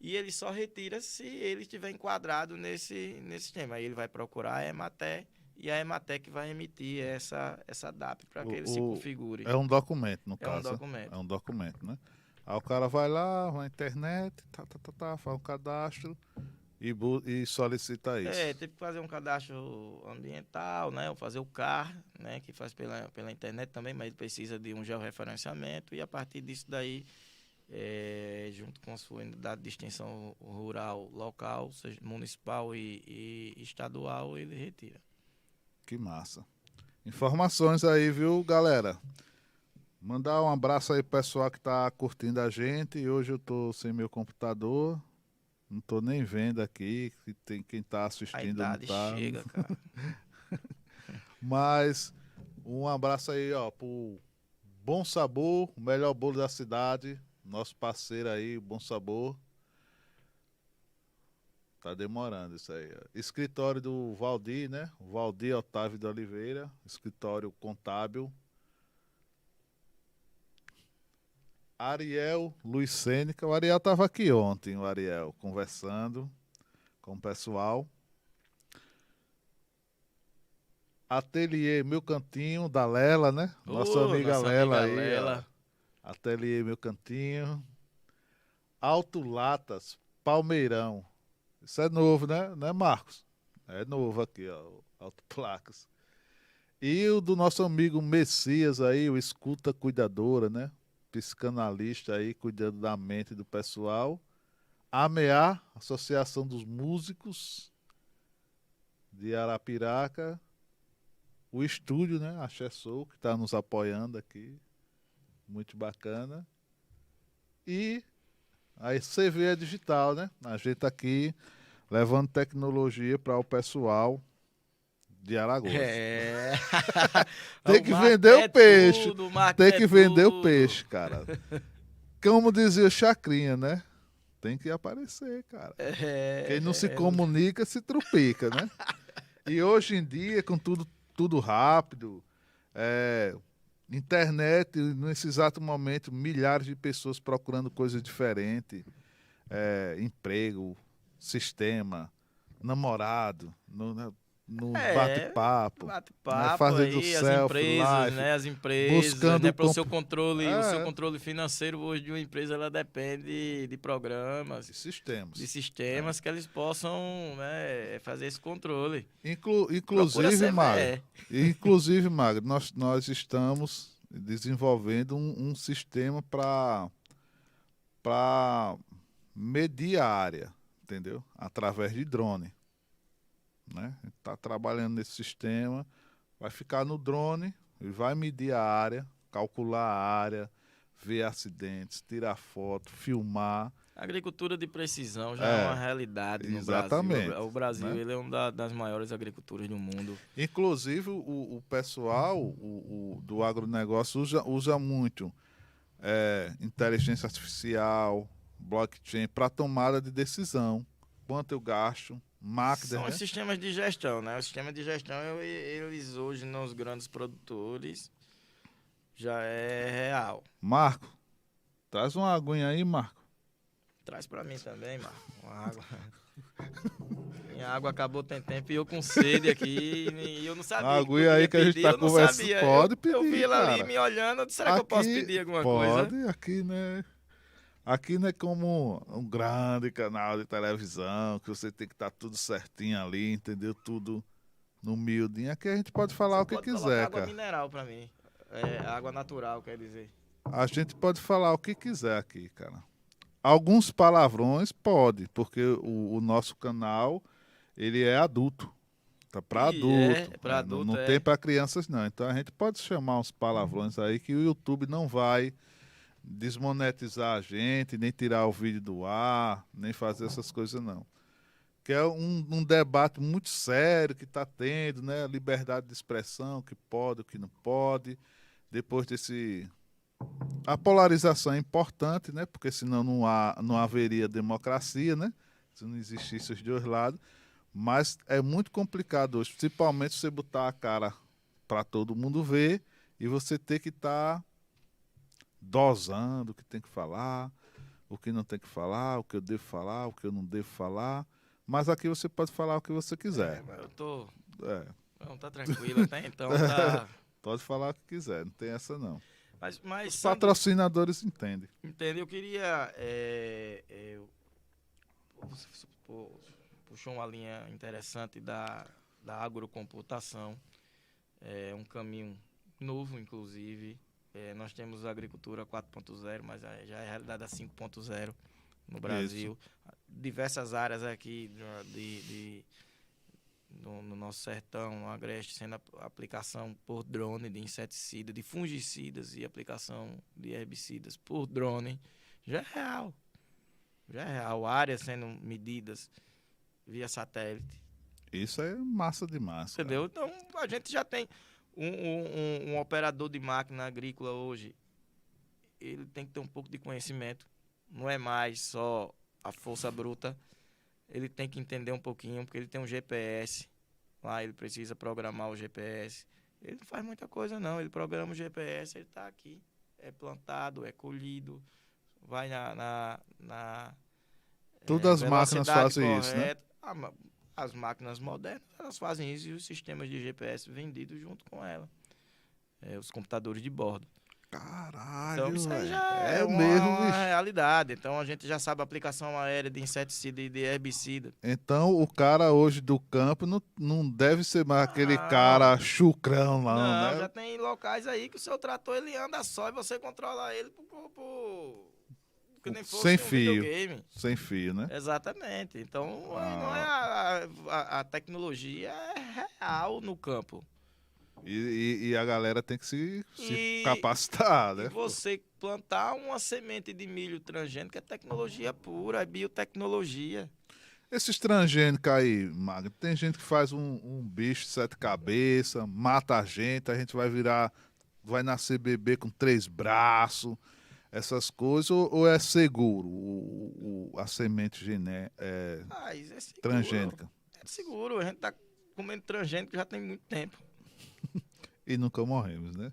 E ele só retira se ele estiver enquadrado nesse sistema. Aí ele vai procurar a Emater e a Emater que vai emitir essa DAP para que ele se configure. É um documento, no É um caso. documento. É um documento, né? Aí o cara vai lá, na internet, faz um cadastro e solicita isso. Tem que fazer um cadastro ambiental, né? Ou fazer o CAR, né? Que faz pela internet também, mas ele precisa de um georreferenciamento e a partir disso daí, junto com a sua unidade de extensão rural local, seja municipal e estadual, ele retira. Que massa. Informações aí, viu, galera? Mandar um abraço aí pro pessoal que tá curtindo a gente. Hoje eu tô sem meu computador. Não tô nem vendo aqui. Quem tá A assistindo não idade tá. chega, cara. Mas um abraço aí, ó, pro Bom Sabor, o melhor bolo da cidade. Nosso parceiro aí, Bom Sabor. Tá demorando isso aí. Ó. Escritório do Valdir, né? Valdir Otávio de Oliveira. Escritório contábil. Ariel Luiz Sêneca. O Ariel estava aqui ontem, o Ariel, conversando com o pessoal. Ateliê Meu Cantinho, da Lela, né? Nossa amiga Nossa Lela amiga aí, Lela. ó. Ateliê Meu Cantinho. Alto Latas, Palmeirão. Isso é novo, né, Marcos? É novo aqui, ó. Alto Placas. E o do nosso amigo Messias aí, o Escuta Cuidadora, né? Psicanalista aí, cuidando da mente do pessoal. AMEA, Associação dos Músicos de Arapiraca. O estúdio, né? Axé Soul, que está nos apoiando aqui. Muito bacana. E a CV Digital, né? A gente aqui levando tecnologia para o pessoal de Alagoas. É. Tem O que Marco vender o é peixe. tudo, o Marco Tem é que vender o tudo. peixe, cara. Como dizia o Chacrinha, né? Tem que aparecer, cara. Quem não se É, comunica se trupica, né? E hoje em dia, com tudo rápido, internet, nesse exato momento, milhares de pessoas procurando coisas diferentes, emprego, sistema, namorado, no bate-papo, né? bate-papo Fazendo aí, as selfie, empresas, live, né? As empresas, né? buscando Para o seu é, controle financeiro hoje de uma empresa, ela depende de programas, de de sistemas. sistemas que eles possam, né, fazer esse controle. Procura Inclusive, Magro, CVE. nós estamos desenvolvendo um sistema para medir a área, entendeu? Através de drone, né? A gente está trabalhando nesse sistema, vai ficar no drone e vai medir a área, calcular a área, ver acidentes, tirar foto, filmar. A agricultura de precisão já é uma É, realidade no Brasil. exatamente, O Brasil, né? ele é uma das maiores agriculturas do mundo. Inclusive, o pessoal do agronegócio usa muito inteligência artificial, blockchain para tomada de decisão. Quanto eu gasto, máquinas, São os né? sistemas de gestão, né? O sistema de gestão, eles hoje nos grandes produtores já é real. Marco, traz uma aguinha aí, Marco. Traz pra mim também, mano. Uma água. Minha água acabou tem tempo e eu com sede aqui e eu não Uma sabia que aguinha aí podia que a gente pedir, tá eu não conversando. sabia. Pode Eu vi pedir, ela ali cara. me olhando, eu disse, será que eu posso pedir alguma coisa? Pode, aqui não é como um grande canal de televisão, que você tem que estar tudo certinho ali, entendeu? Tudo no miudinho. Aqui a gente pode falar Você o que pode colocar quiser, água cara. mineral pra mim. Água natural, quer dizer. A gente pode falar o que quiser aqui, cara. Alguns palavrões pode, porque o nosso canal ele é adulto, tá para E adulto, pra não, adulto, não tem para crianças não. Então a gente pode chamar uns palavrões aí que o YouTube não vai desmonetizar a gente, nem tirar o vídeo do ar, nem fazer essas coisas não. Que é um debate muito sério que está tendo, né? Liberdade de expressão, o que pode, o que não pode. Depois desse a polarização é importante, né? Porque senão não haveria democracia, né? Se não existisse os dois lados. Mas é muito complicado hoje, principalmente você botar a cara para todo mundo ver e você ter que estar dosando o que tem que falar, o que não tem que falar, o que eu devo falar, o que eu não devo falar. Mas aqui você pode falar o que você quiser. Mas eu tô. É. Não, tá tranquilo, até então tá. Pode falar o que quiser, não tem essa não. Mas Os Sandro, patrocinadores entendem. entendeu? Eu queria. Você puxou uma linha interessante da agrocomputação. É um caminho novo, inclusive. Nós temos a agricultura 4.0, mas já é a realidade a 5.0 no Brasil. Isso. Diversas áreas aqui no nosso sertão, no Agreste, sendo a aplicação por drone de inseticida, de fungicidas e aplicação de herbicidas por drone. Já é real. Já é real. Áreas sendo medidas via satélite. Isso é massa demais. Entendeu? Então, a gente já tem um operador de máquina agrícola hoje. Ele tem que ter um pouco de conhecimento. Não é mais só a força bruta. Ele tem que entender um pouquinho, porque ele tem um GPS. Lá ele precisa programar o GPS. Ele não faz muita coisa, não. Ele programa o GPS, ele está aqui. É plantado, é colhido. Vai Todas as máquinas fazem correta. isso, né? As máquinas modernas, elas fazem isso e os sistemas de GPS vendidos junto com ela. Os computadores de bordo. Caralho, então, isso aí já é mesmo, uma realidade. Então, a gente já sabe a aplicação aérea de inseticida e de herbicida. Então, o cara hoje do campo não deve ser mais aquele cara chucrão lá, né? Já tem locais aí que o seu trator ele anda só e você controla ele que nem fosse sem um fio. videogame. Sem fio, né? Exatamente. Então, não é a tecnologia é real no campo. E a galera tem que se capacitar, né? E você plantar uma semente de milho transgênico é tecnologia pura, é biotecnologia. Esses transgênicos aí, Magno, tem gente que faz um bicho de 7 cabeças, mata a gente vai nascer bebê com 3 braços, essas coisas, ou é seguro a semente Seguro. Transgênica? É seguro, a gente tá comendo transgênico já tem muito tempo. E nunca morremos, né?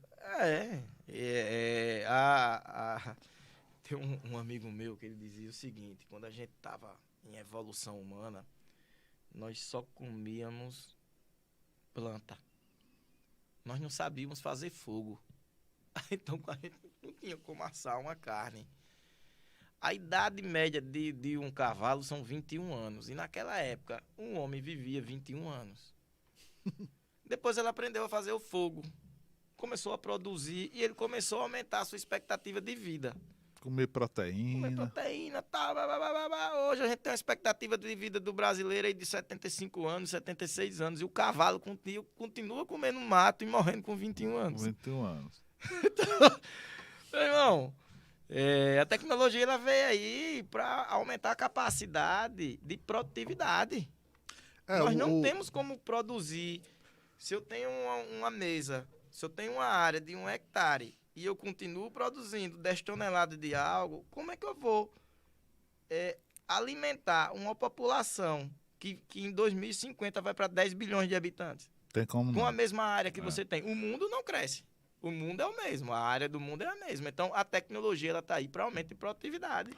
Tem um amigo meu que ele dizia o seguinte: quando a gente tava em evolução humana, nós só comíamos planta. Nós não sabíamos fazer fogo. Então a gente não tinha como assar uma carne. A idade média de um cavalo são 21 anos. E naquela época, um homem vivia 21 anos. Depois ele aprendeu a fazer o fogo. Começou a produzir e ele começou a aumentar a sua expectativa de vida. Comer proteína. Hoje a gente tem uma expectativa de vida do brasileiro aí de 75 anos, 76 anos. E o cavalo continua comendo mato e morrendo com 21 anos. 21 anos. Então, meu irmão, a tecnologia ela veio aí para aumentar a capacidade de produtividade. Nós não temos como produzir. Se eu tenho uma mesa, se eu tenho uma área de 1 hectare e eu continuo produzindo 10 toneladas de algo, como é que eu vou alimentar uma população que em 2050 vai para 10 bilhões de habitantes? Tem como com não. a mesma área que você tem. O mundo não cresce. O mundo é o mesmo, a área do mundo é a mesma. Então, a tecnologia ela está aí para aumento de produtividade.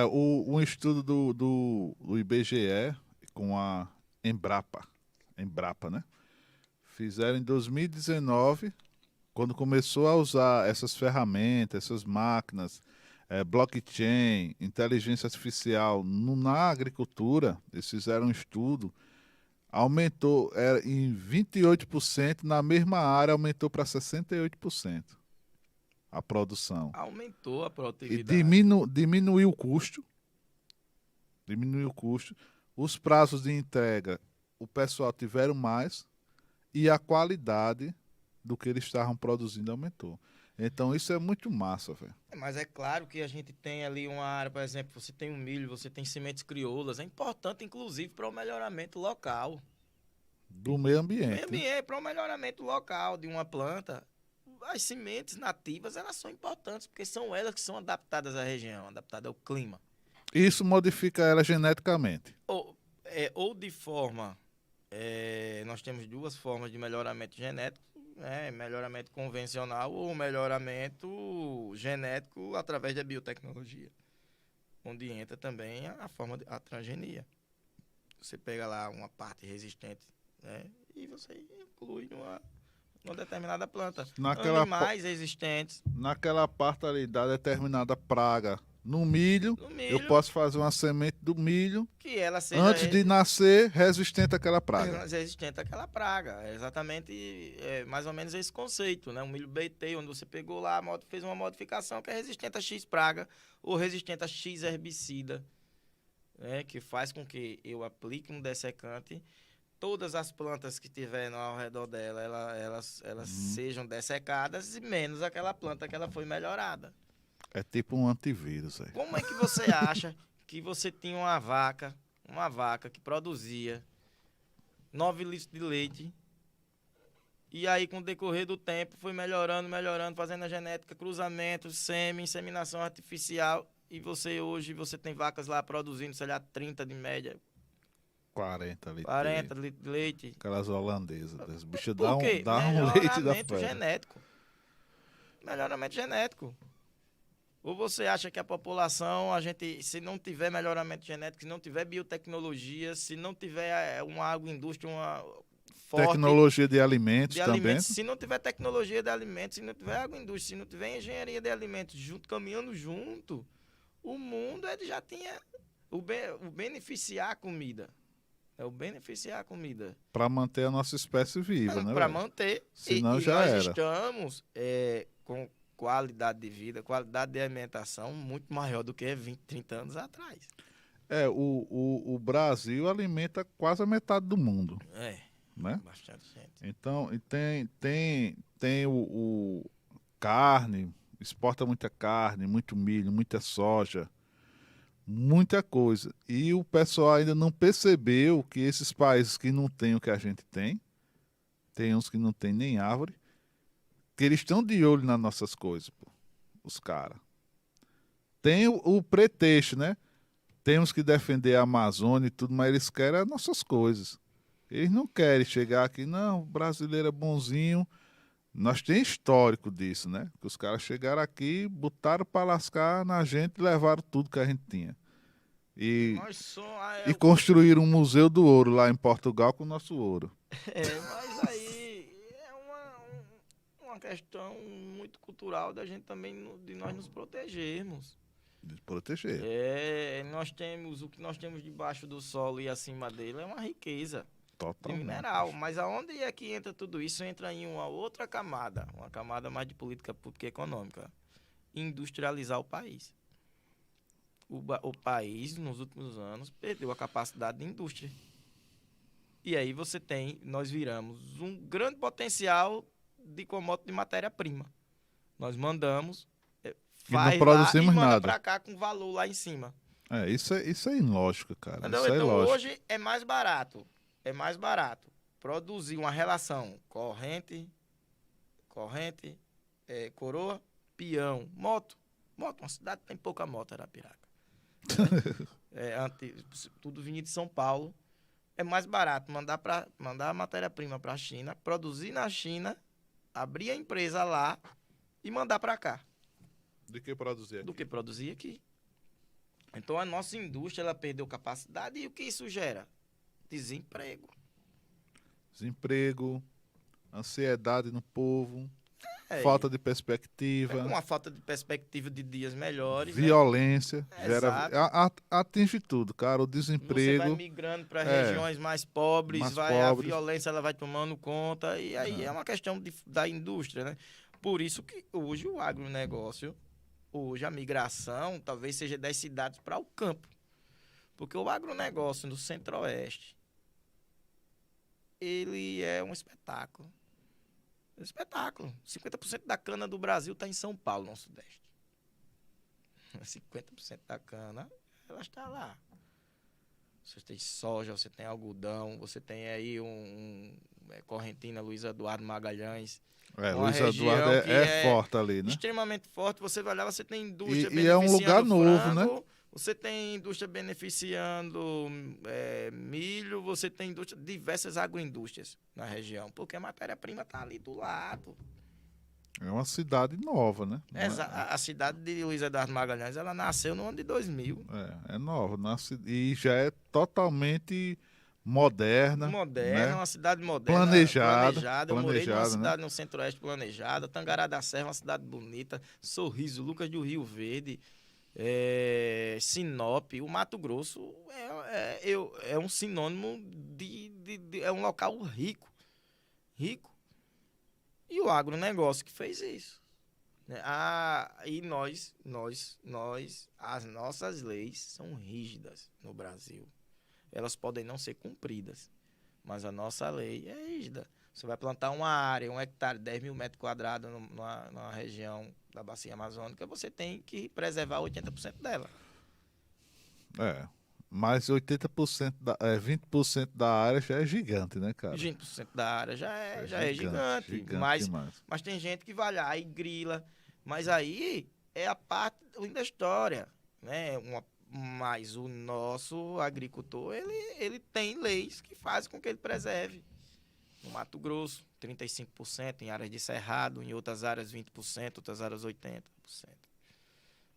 Um estudo do IBGE com a Embrapa, né? Fizeram em 2019, quando começou a usar essas ferramentas, essas máquinas, blockchain, inteligência artificial na agricultura. Eles fizeram um estudo, aumentou em 28%, na mesma área aumentou para 68% a produção. Aumentou a E produtividade. diminuiu o custo. Os prazos de entrega, o pessoal tiveram mais e a qualidade do que eles estavam produzindo aumentou. Então isso é muito massa, velho. Mas é claro que a gente tem ali uma área, por exemplo, você tem um milho, você tem sementes crioulas, é importante inclusive para o melhoramento local. Do meio ambiente. Para o melhoramento local de uma planta. As sementes nativas, elas são importantes, porque são elas que são adaptadas à região, adaptadas ao clima. Isso modifica ela geneticamente. Ou de forma... nós temos 2 formas de melhoramento genético. né, melhoramento convencional ou melhoramento genético através da biotecnologia, onde entra também a forma a transgenia. Você pega lá uma parte resistente, né, e você inclui numa determinada planta. Animais resistentes. Naquela parte ali da determinada praga, no milho, eu milho, posso fazer uma semente do milho que ela seja antes de nascer resistente àquela praga. Resistente àquela praga. É exatamente, mais ou menos esse conceito, né? Um milho BT, onde você pegou lá, fez uma modificação que é resistente a X praga ou resistente a X herbicida, né? Que faz com que eu aplique um dessecante, todas as plantas que tiverem ao redor dela, elas sejam dessecadas, e menos aquela planta que ela foi melhorada. É tipo um antivírus. Aí. Como é que você acha que você tinha uma vaca que produzia 9 litros de leite, e aí com o decorrer do tempo foi melhorando, fazendo a genética, cruzamento, inseminação artificial, e hoje você tem vacas lá produzindo, sei lá, 30 de média. 40 litros 40 litros de leite. Aquelas holandesas. As bichas dão um leite da fera. Melhoramento genético. Ou você acha que a população, se não tiver melhoramento genético, se não tiver biotecnologia, se não tiver uma agroindústria, uma forte... Tecnologia de alimentos também. Se não tiver tecnologia de alimentos, se não tiver agroindústria, se não tiver engenharia de alimentos caminhando junto, o mundo ele já tinha o beneficiar a comida. É o beneficiar a comida. Para manter a nossa espécie viva, né? Para manter. Senão já nós era. Estamos com qualidade de vida, qualidade de alimentação muito maior do que 20, 30 anos atrás. O Brasil alimenta quase a metade do mundo. Né? Bastante gente. Então, tem o carne, exporta muita carne, muito milho, muita soja, muita coisa. E o pessoal ainda não percebeu que esses países que não têm o que a gente tem uns que não tem nem árvore, que eles estão de olho nas nossas coisas, pô, os caras. Tem o pretexto, né? Temos que defender a Amazônia e tudo, mas eles querem as nossas coisas. Eles não querem chegar aqui, não, o brasileiro é bonzinho. Nós temos histórico disso, né? Que os caras chegaram aqui, botaram para lascar na gente e levaram tudo que a gente tinha. E construíram um museu do ouro lá em Portugal com o nosso ouro. Mas aí é uma questão muito cultural da gente também, de nós nos protegermos. Proteger. O que nós temos debaixo do solo e acima dele é uma riqueza. Totalmente. De mineral. Mas aonde é que entra tudo isso? Entra em uma outra camada, uma camada mais de política pública e econômica. Industrializar o país. O país, nos últimos anos, perdeu a capacidade de indústria. E aí nós viramos um grande potencial de commodity de matéria-prima. Nós mandamos, faz e não produzimos lá e manda nada para cá com valor lá em cima. Isso é ilógico, cara. Então, hoje é mais barato. Produzir uma relação corrente, coroa, peão, moto. Uma cidade tem pouca moto, Arapiraca. Tudo vindo de São Paulo. É mais barato mandar a matéria-prima para a China, produzir na China, abrir a empresa lá e mandar para cá. Do que produzir aqui. Então a nossa indústria ela perdeu capacidade, e o que isso gera? Desemprego, ansiedade no povo, falta de perspectiva. Uma falta de perspectiva de dias melhores. Violência. Atinge tudo, cara. O desemprego. Você vai migrando para regiões mais pobres, a violência ela vai tomando conta. E aí é uma questão da indústria, né? Por isso que hoje o agronegócio, a migração, talvez seja das cidades para o campo. Porque o agronegócio no Centro-Oeste, ele é um espetáculo. 50% da cana do Brasil está em São Paulo, no Sudeste. 50% da cana, ela está lá. Você tem soja, você tem algodão, você tem aí Correntina, Luiz Eduardo Magalhães. Luiz Eduardo é forte ali, né? Extremamente forte. Você vai lá, você tem indústria beneficiando. E é um lugar novo, né? Você tem indústria beneficiando milho, você tem diversas agroindústrias na região, porque a matéria-prima está ali do lado. É uma cidade nova, né? A cidade de Luiz Eduardo Magalhães, ela nasceu no ano de 2000. É nova. E já é totalmente moderna, Moderna, né? uma cidade moderna, Planejada. Eu morei numa Né? cidade no Centro-Oeste planejada. Tangará da Serra, uma cidade bonita. Sorriso, Lucas do Rio Verde, Sinop. O Mato Grosso é um sinônimo é um local rico. Rico. E o agronegócio que fez isso. Né? E as nossas leis são rígidas no Brasil. Elas podem não ser cumpridas, mas a nossa lei é rígida. Você vai plantar uma área, 1 hectare, 10 mil metros quadrados numa região da bacia amazônica, você tem que preservar 80% dela. Mas 80%, 20% da área já é gigante, né, cara? 20% da área já é gigante. Mas tem gente que vai lá e grila. Mas aí é a parte ruim da história, né? Mas o nosso agricultor, ele tem leis que fazem com que ele preserve. No Mato Grosso, 35%, em áreas de cerrado, em outras áreas 20%, outras áreas 80%.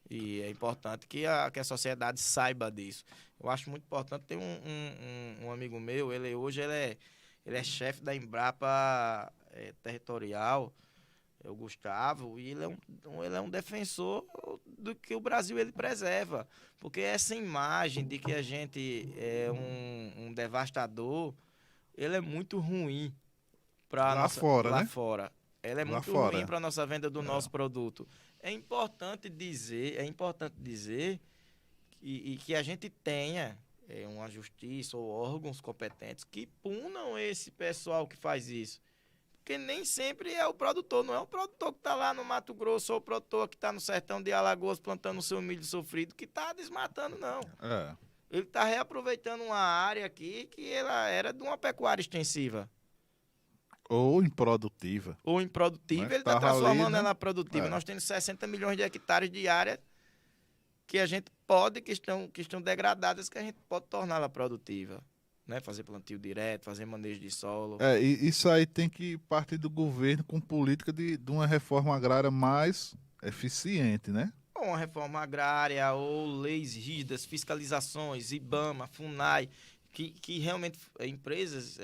E é importante que a sociedade saiba disso. Eu acho muito importante. Tem um amigo meu, hoje ele é chefe da Embrapa territorial, o Gustavo, e ele é um defensor do que o Brasil ele preserva. Porque essa imagem de que a gente é um devastador, ele é muito ruim para lá fora, né? Fora. Ela é lá muito fora. ruim para a nossa venda do nosso produto. É importante dizer que a gente tenha uma justiça ou órgãos competentes que punam esse pessoal que faz isso. Porque nem sempre é o produtor, não é o produtor que está lá no Mato Grosso ou o produtor que está no sertão de Alagoas plantando o seu milho sofrido que está desmatando, não. Ele está reaproveitando uma área aqui que ela era de uma pecuária extensiva. Ou improdutiva. Ele está transformando ela produtiva. Nós temos 60 milhões de hectares de área que a gente pode, que estão degradadas, que a gente pode torná-la produtiva. Né? Fazer plantio direto, fazer manejo de solo. E isso aí tem que partir do governo com política de uma reforma agrária mais eficiente, né? Uma reforma agrária ou leis rígidas, fiscalizações, IBAMA, FUNAI, que realmente empresas,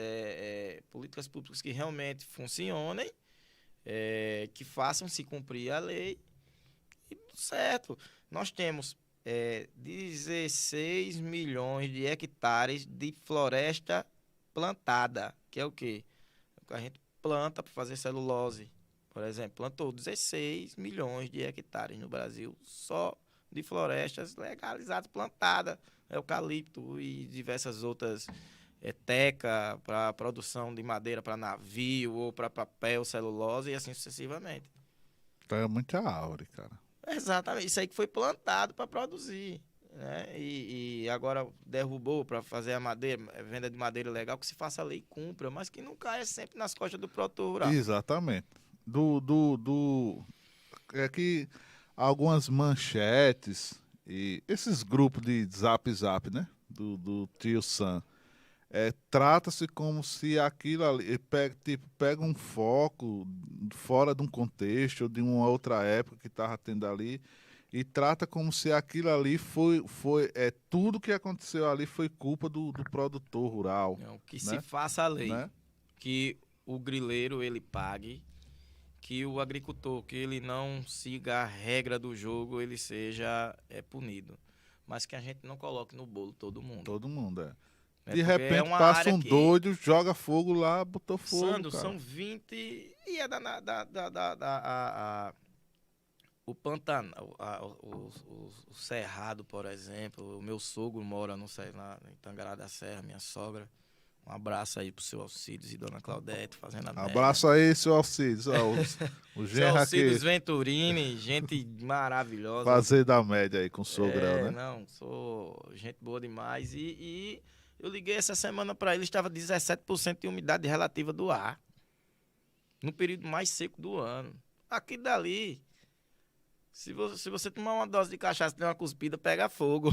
políticas públicas que realmente funcionem, que façam se cumprir a lei e tudo certo. Nós temos 16 milhões de hectares de floresta plantada, que é o quê? A gente planta para fazer celulose. Por exemplo, plantou 16 milhões de hectares no Brasil só de florestas legalizadas, plantadas, eucalipto e diversas outras teca para produção de madeira para navio ou para papel, celulose e assim sucessivamente. Então é muita árvore, cara. Exatamente, isso aí que foi plantado para produzir, né? E agora derrubou para fazer a madeira, venda de madeira legal, que se faça a lei e cumpra, mas que não caia sempre nas costas do produtor rural. Exatamente. É que algumas manchetes e esses grupos de zap, né? Do tio Sam. Trata-se como se aquilo ali pega um foco fora de um contexto ou de uma outra época que estava tendo ali e trata como se aquilo ali foi tudo que aconteceu ali foi culpa do produtor rural. Não, que né? se faça a lei, né? que o grileiro ele pague, que o agricultor que ele não siga a regra do jogo ele seja punido, mas que a gente não coloque no bolo todo mundo. Todo mundo, De repente passa um doido, joga fogo lá, botou fogo, Sandro, cara. são 20 e é o Pantanal, o Cerrado, por exemplo. O meu sogro mora em Tangará da Serra, minha sogra. Um abraço aí pro seu Alcides e dona Claudete fazendo a média. Abraço aí, seu Alcides. O seu Alcides Venturini, gente maravilhosa. Fazer da média aí com o sogrão, né? Não, sou gente boa demais. E eu liguei essa semana para ele, estava 17% de umidade relativa do ar. No período mais seco do ano. Aqui dali, se você tomar uma dose de cachaça e der uma cuspida, pega fogo.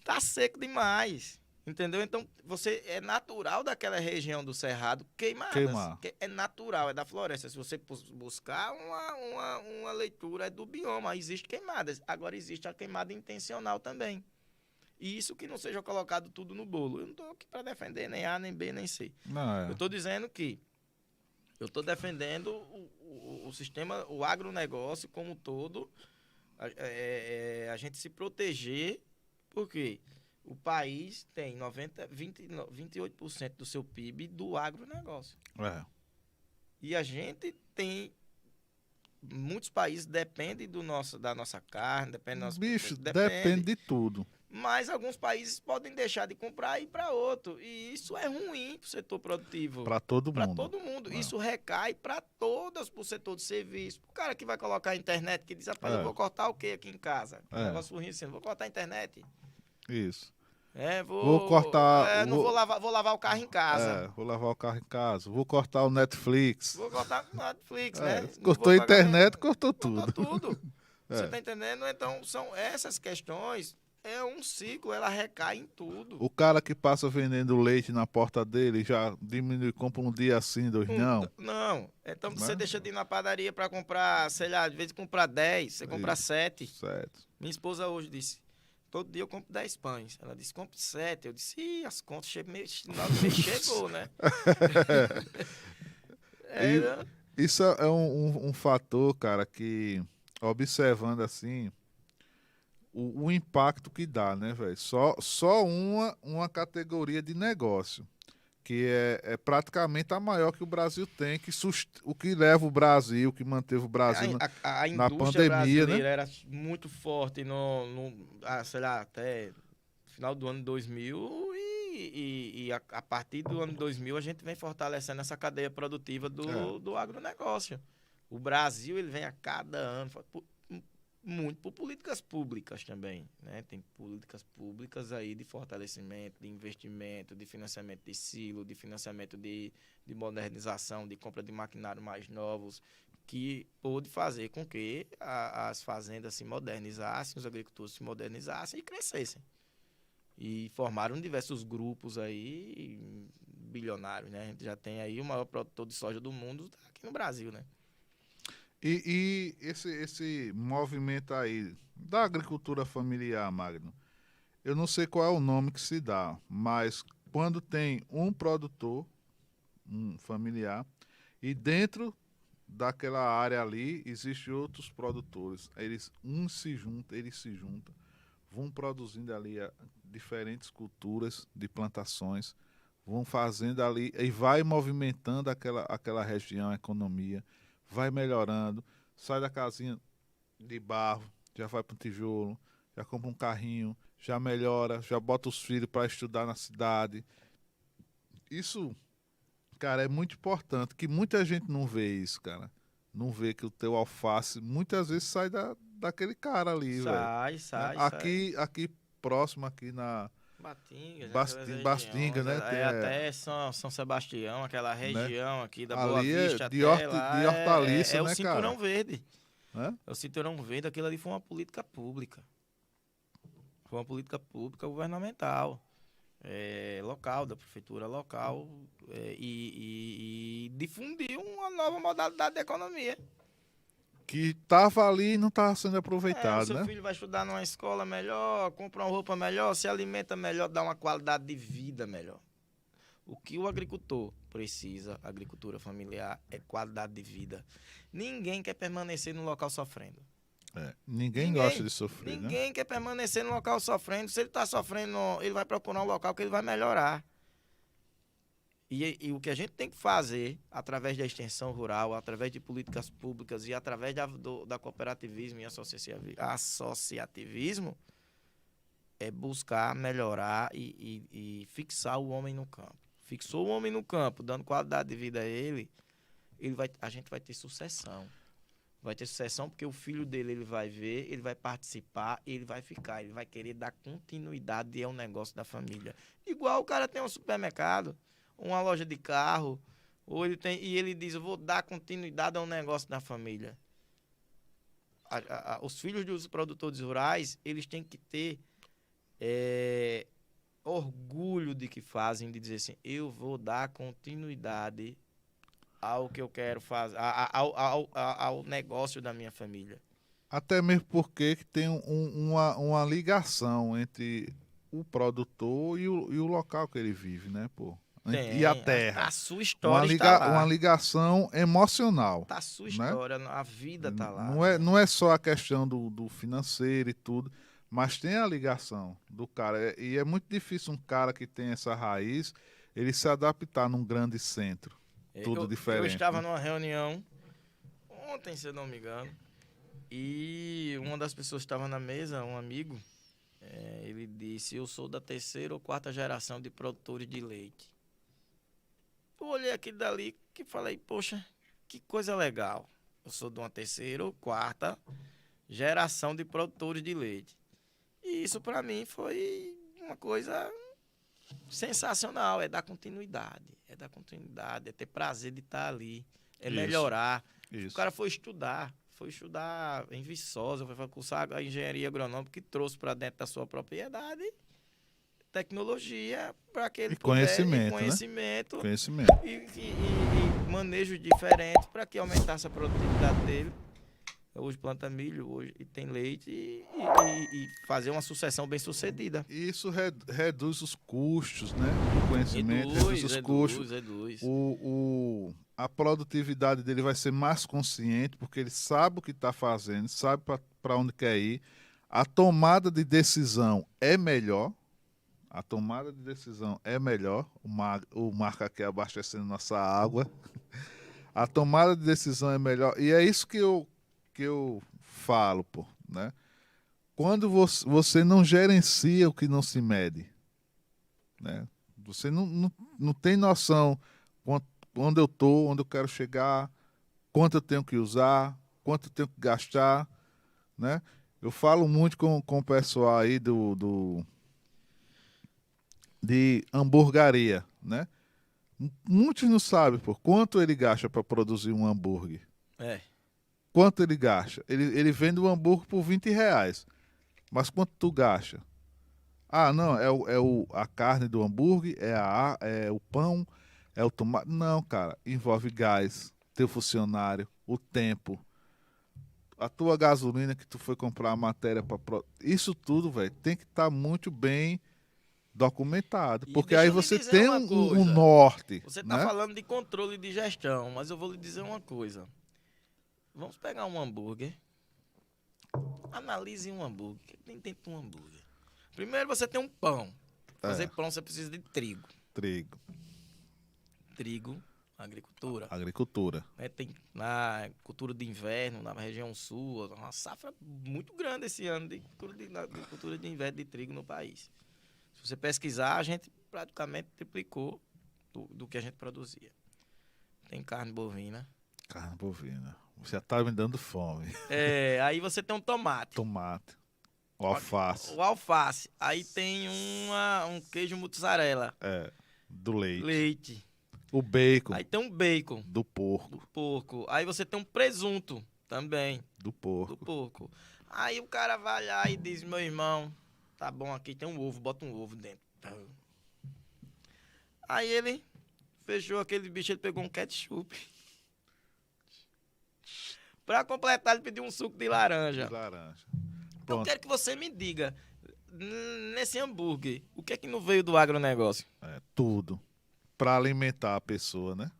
Tá seco demais. Entendeu? Então, é natural daquela região do Cerrado queimadas. Queimar. É natural, é da floresta. Se você buscar uma leitura, é do bioma. Existe queimadas. Agora, existe a queimada intencional também. E isso que não seja colocado tudo no bolo. Eu não estou aqui para defender nem A, nem B, nem C. Não, Eu estou dizendo que eu estou defendendo o sistema, o agronegócio como um todo, a gente se proteger, porque o país tem 28% do seu PIB do agronegócio. É. E a gente tem... Muitos países dependem da nossa carne, dependem do nosso... Bicho, depende de tudo. Mas alguns países podem deixar de comprar e ir para outro. E isso é ruim para o setor produtivo. Para todo mundo. Para todo mundo. É. Isso recai para todos, para o setor de serviço. O cara que vai colocar a internet, que diz, rapaz, eu vou cortar o quê aqui em casa? Um negócio ruim assim, vou cortar a internet. Isso. Vou cortar... vou lavar o carro em casa. Vou lavar o carro em casa. Vou cortar o Netflix. Vou cortar o Netflix, né? Cortou a internet, cortou tudo. Cortou tudo. Você tá entendendo? Então, são essas questões... É um ciclo, ela recai em tudo. O cara que passa vendendo leite na porta dele já diminui, compra um dia assim, 2 não? Não. Então você deixa de ir na padaria para comprar, sei lá, às vezes comprar 10, você compra 7. Certo. Minha esposa hoje disse, todo dia eu compro 10 pães. Ela disse, compre 7. Eu disse, as contas chegou, né? Isso é um fator, cara, que observando assim... O impacto que dá, né, velho? Só uma categoria de negócio, que é praticamente a maior que o Brasil tem, o que leva o Brasil, que manteve o Brasil na pandemia, né? Era muito forte sei lá, até final do ano 2000 e a partir do ano 2000 a gente vem fortalecendo essa cadeia produtiva do agronegócio. O Brasil, ele vem a cada ano... Muito por políticas públicas também, né? Tem políticas públicas aí de fortalecimento, de investimento, de financiamento de silo, de financiamento de modernização, de compra de maquinário mais novos, que pôde fazer com que as fazendas se modernizassem, os agricultores se modernizassem e crescessem. E formaram diversos grupos aí bilionários, né? A gente já tem aí o maior produtor de soja do mundo aqui no Brasil, né? E esse movimento aí da agricultura familiar, Magno, eu não sei qual é o nome que se dá, mas quando tem um produtor, um familiar, e dentro daquela área ali existem outros produtores, eles se juntam, vão produzindo ali diferentes culturas de plantações, vão fazendo ali e vai movimentando aquela região, a economia, vai melhorando, sai da casinha de barro, já vai para o tijolo, já compra um carrinho, já melhora, já bota os filhos para estudar na cidade. Isso, cara, é muito importante, que muita gente não vê isso, cara. Não vê que o teu alface muitas vezes sai daquele cara ali, velho. Sai. Aqui próximo, aqui na... Bastinga, né? Até São Sebastião, aquela região, né? Aqui da Boa ali Vista, de hortaliça, né, o Cinturão cara? Verde. É o Cinturão Verde, aquilo ali foi uma política pública. Foi uma política pública governamental, local, da prefeitura local, e difundiu uma nova modalidade de economia. Que estava ali e não estava sendo aproveitado, seu filho vai estudar numa escola melhor, compra uma roupa melhor, se alimenta melhor, dá uma qualidade de vida melhor. O que o agricultor precisa, agricultura familiar, é qualidade de vida. Ninguém quer permanecer no local sofrendo. Ninguém gosta de sofrer, Ninguém quer permanecer no local sofrendo. Se ele está sofrendo, ele vai procurar um local que ele vai melhorar. E o que a gente tem que fazer, através da extensão rural, através de políticas públicas e através da cooperativismo e associativismo, é buscar melhorar e fixar o homem no campo. Fixou o homem no campo, dando qualidade de vida a ele, a gente vai ter sucessão. Vai ter sucessão porque o filho dele ele vai ver, ele vai participar, ele vai ficar, ele vai querer dar continuidade ao negócio da família. Igual o cara tem um supermercado, uma loja de carro, e ele diz, eu vou dar continuidade ao negócio da família. Os filhos dos produtores rurais, eles têm que ter orgulho de que fazem, de dizer assim, eu vou dar continuidade ao que eu quero fazer, ao negócio da minha família. Até mesmo porque que tem uma ligação entre o produtor e o local que ele vive, né, pô? E a Tem, a terra. sua história está Uma lá. ligação emocional, Tá a sua né? história, a vida tá lá, Não é, né? não é só a questão do financeiro e tudo, mas tem a ligação do cara. E é muito difícil um cara que tem essa raiz, ele se adaptar num grande centro. Tudo Eu diferente, estava né? numa reunião ontem, se eu não me engano, e uma das pessoas que estava na mesa, um amigo, ele disse, eu sou da terceira ou quarta geração de produtores de leite. Eu olhei aquilo dali e falei, poxa, que coisa legal. Eu sou de uma terceira ou quarta geração de produtores de leite. E isso para mim foi uma coisa sensacional. É dar continuidade. É dar continuidade, é ter prazer de estar ali. É Isso, melhorar. O isso. cara foi estudar em Viçosa, foi cursar a engenharia agronômica que trouxe para dentro da sua propriedade tecnologia para que ele E pudesse, e conhecimento, né? conhecimento Conhecimento. e manejos diferentes para que aumentasse a produtividade dele. Hoje planta milho hoje, e tem leite e fazer uma sucessão bem sucedida. E isso reduz os custos, né? O conhecimento reduz Reduz, os custos. reduz, reduz. A produtividade dele vai ser mais consciente, porque ele sabe o que está fazendo, sabe para onde quer ir. A tomada de decisão é melhor. A tomada de decisão é melhor. O Marco aqui abastecendo nossa água. A tomada de decisão é melhor. E é isso que eu falo, pô, né? Quando você não gerencia o que não se mede, né? Você não tem noção onde eu estou, onde eu quero chegar, quanto eu tenho que usar, quanto eu tenho que gastar, né? Eu falo muito com o pessoal aí de hamburgueria, né? Muitos não sabem por quanto ele gasta para produzir um hambúrguer. É. Quanto ele gasta? Ele vende o hambúrguer por R$ 20. Mas quanto tu gasta? Ah, não, a carne do hambúrguer, é o pão, é o tomate. Não, cara, envolve gás, teu funcionário, o tempo, a tua gasolina que tu foi comprar a matéria para. Isso tudo, velho, tem que estar muito bem documentado. E Porque deixa aí eu lhe você dizer tem uma um coisa. norte, Você está né? falando de controle de gestão, mas eu vou lhe dizer uma coisa. Vamos pegar um hambúrguer. Analise um hambúrguer. O que tem dentro de um hambúrguer? Primeiro você tem um pão. Para fazer É, pão você precisa de trigo. trigo, Trigo, agricultura. agricultura. Né? Tem na cultura de inverno, na região sul, uma safra muito grande esse ano de cultura de inverno de trigo no país. Se você pesquisar, a gente praticamente triplicou do que a gente produzia. Tem carne bovina. Carne bovina. Você já tá me dando fome. Aí você tem um tomate. Tomate, o alface, O alface. Aí tem um queijo mozzarella. do leite. Leite. O bacon, Aí tem um bacon do do porco. porco. Aí você tem um presunto também Do do porco. porco. Aí o cara vai lá e diz, meu irmão, tá bom, aqui tem um ovo, bota um ovo dentro. Aí ele fechou aquele bicho, ele pegou um ketchup. Pra completar, ele pediu um suco de laranja. De laranja. Eu Pronto. quero que você me diga, nesse hambúrguer, o que é que não veio do agronegócio? Tudo. Para alimentar a pessoa, né?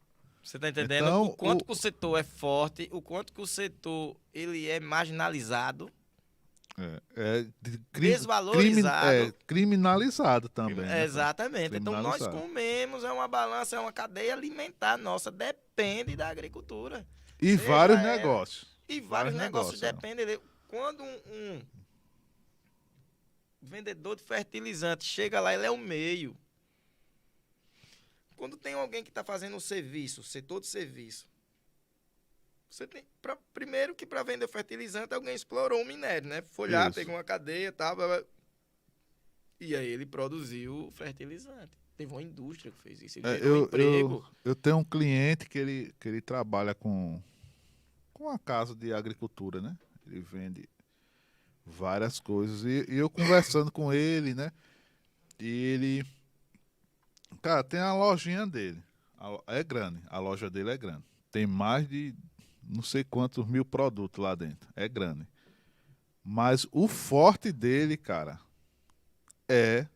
Você tá entendendo? Então, O quanto que o setor é forte, o quanto que o setor ele é marginalizado, desvalorizado. Criminalizado também, né? Exatamente. Então nós Criminalizado. comemos, é uma balança, é uma cadeia alimentar nossa, depende da agricultura. E Seja vários ela- negócios. E vários negócios é. dependem dele. Quando um vendedor de fertilizante chega lá, ele é o meio. Quando tem alguém que está fazendo um serviço, setor de serviço, você tem. Primeiro que para vender fertilizante, alguém explorou o minério, né? Foi lá, Isso. pegou uma cadeia e tal. E aí ele produziu fertilizante. Teve uma indústria que fez isso. Ele gerou emprego. Eu tenho um cliente que ele trabalha com a casa de agricultura, né? Ele vende várias coisas. E eu conversando com ele, né? E ele, cara, tem a lojinha dele. É grande, a loja dele é grande. Tem mais de não sei quantos mil produtos lá dentro. É grande. Mas o forte dele, cara, é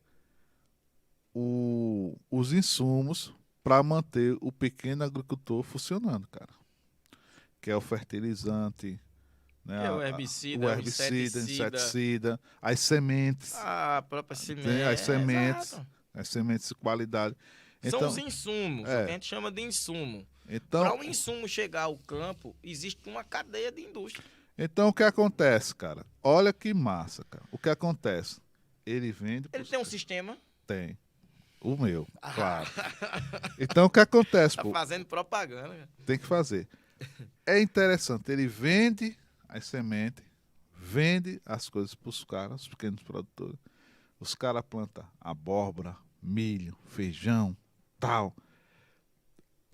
os insumos para manter o pequeno agricultor funcionando, cara. Que é o fertilizante, né, É o o herbicida, o herbicida, inseticida, inseticida, as sementes, a própria tem as semente. sementes, Exato. as sementes de qualidade. São os Então, insumos, o que a é, gente chama de insumo. Para então, um insumo chegar ao campo, existe uma cadeia de indústria. então o que acontece, cara? Olha que massa, cara. O que acontece? Ele vende Ele pros... tem um sistema. Tem. O meu, Ah, claro. Então o que acontece, tá pô? fazendo propaganda, cara. Tem que fazer. É interessante, ele vende as sementes, vende as coisas para os caras, os pequenos produtores. Os caras plantam abóbora, milho, feijão, tal.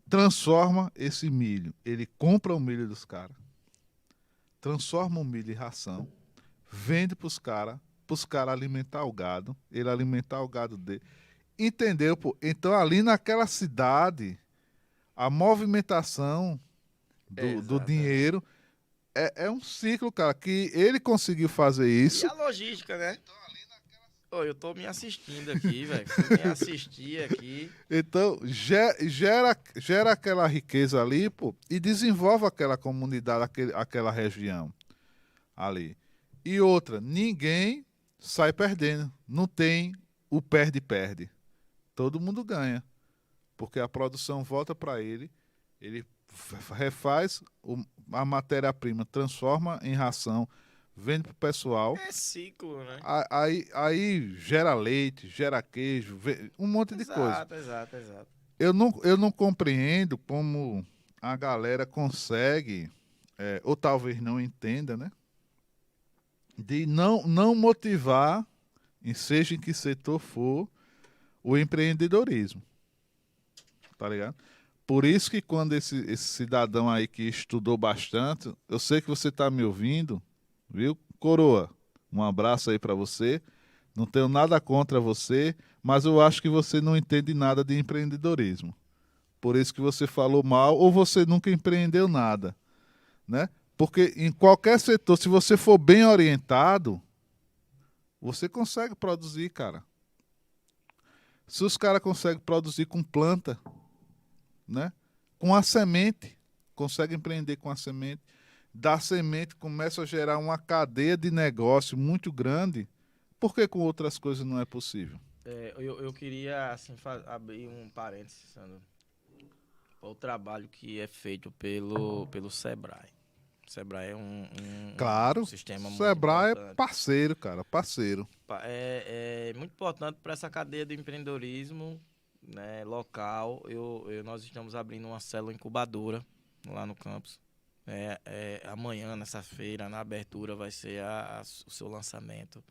Transforma esse milho. Ele compra o milho dos caras, transforma o milho em ração, vende para os caras alimentar o gado, ele alimentar o gado dele. Entendeu, pô? Então ali naquela cidade, a movimentação do Exatamente. dinheiro é um ciclo, cara, que ele conseguiu fazer E isso. a logística, né? Ô, eu tô me assistindo aqui, velho. Fui me assistir aqui. Então, gera aquela riqueza ali, pô, e desenvolve aquela comunidade, aquela região ali. E outra, ninguém sai perdendo. Não tem o perde-perde. Todo mundo ganha. Porque a produção volta para ele refaz a matéria-prima, transforma em ração, vende para o pessoal. É ciclo, né? Aí gera leite, gera queijo, um monte de coisa. Exato, exato, exato. Eu não compreendo como a galera consegue, ou talvez não entenda, né? De não motivar, seja em que setor for, o empreendedorismo. Tá ligado? Por isso que quando esse cidadão aí que estudou bastante, eu sei que você tá me ouvindo, viu? Coroa, um abraço aí para você. Não tenho nada contra você, mas eu acho que você não entende nada de empreendedorismo. Por isso que você falou mal ou você nunca empreendeu nada, né? Porque em qualquer setor, se você for bem orientado, você consegue produzir, cara. Se os caras conseguem produzir com planta, né? Com a semente, consegue empreender com a semente. Da semente começa a gerar uma cadeia de negócio muito grande. Por que com outras coisas não é possível? É, eu queria, assim, abrir um parênteses, Sandro, para o trabalho que é feito pelo Sebrae. O Sebrae é um Claro, sistema muito Sebrae é importante. parceiro, cara, parceiro. É muito importante para essa cadeia do empreendedorismo, né, local. Nós estamos abrindo uma célula incubadora lá no campus. Amanhã, nessa feira, na abertura, vai ser o seu lançamento.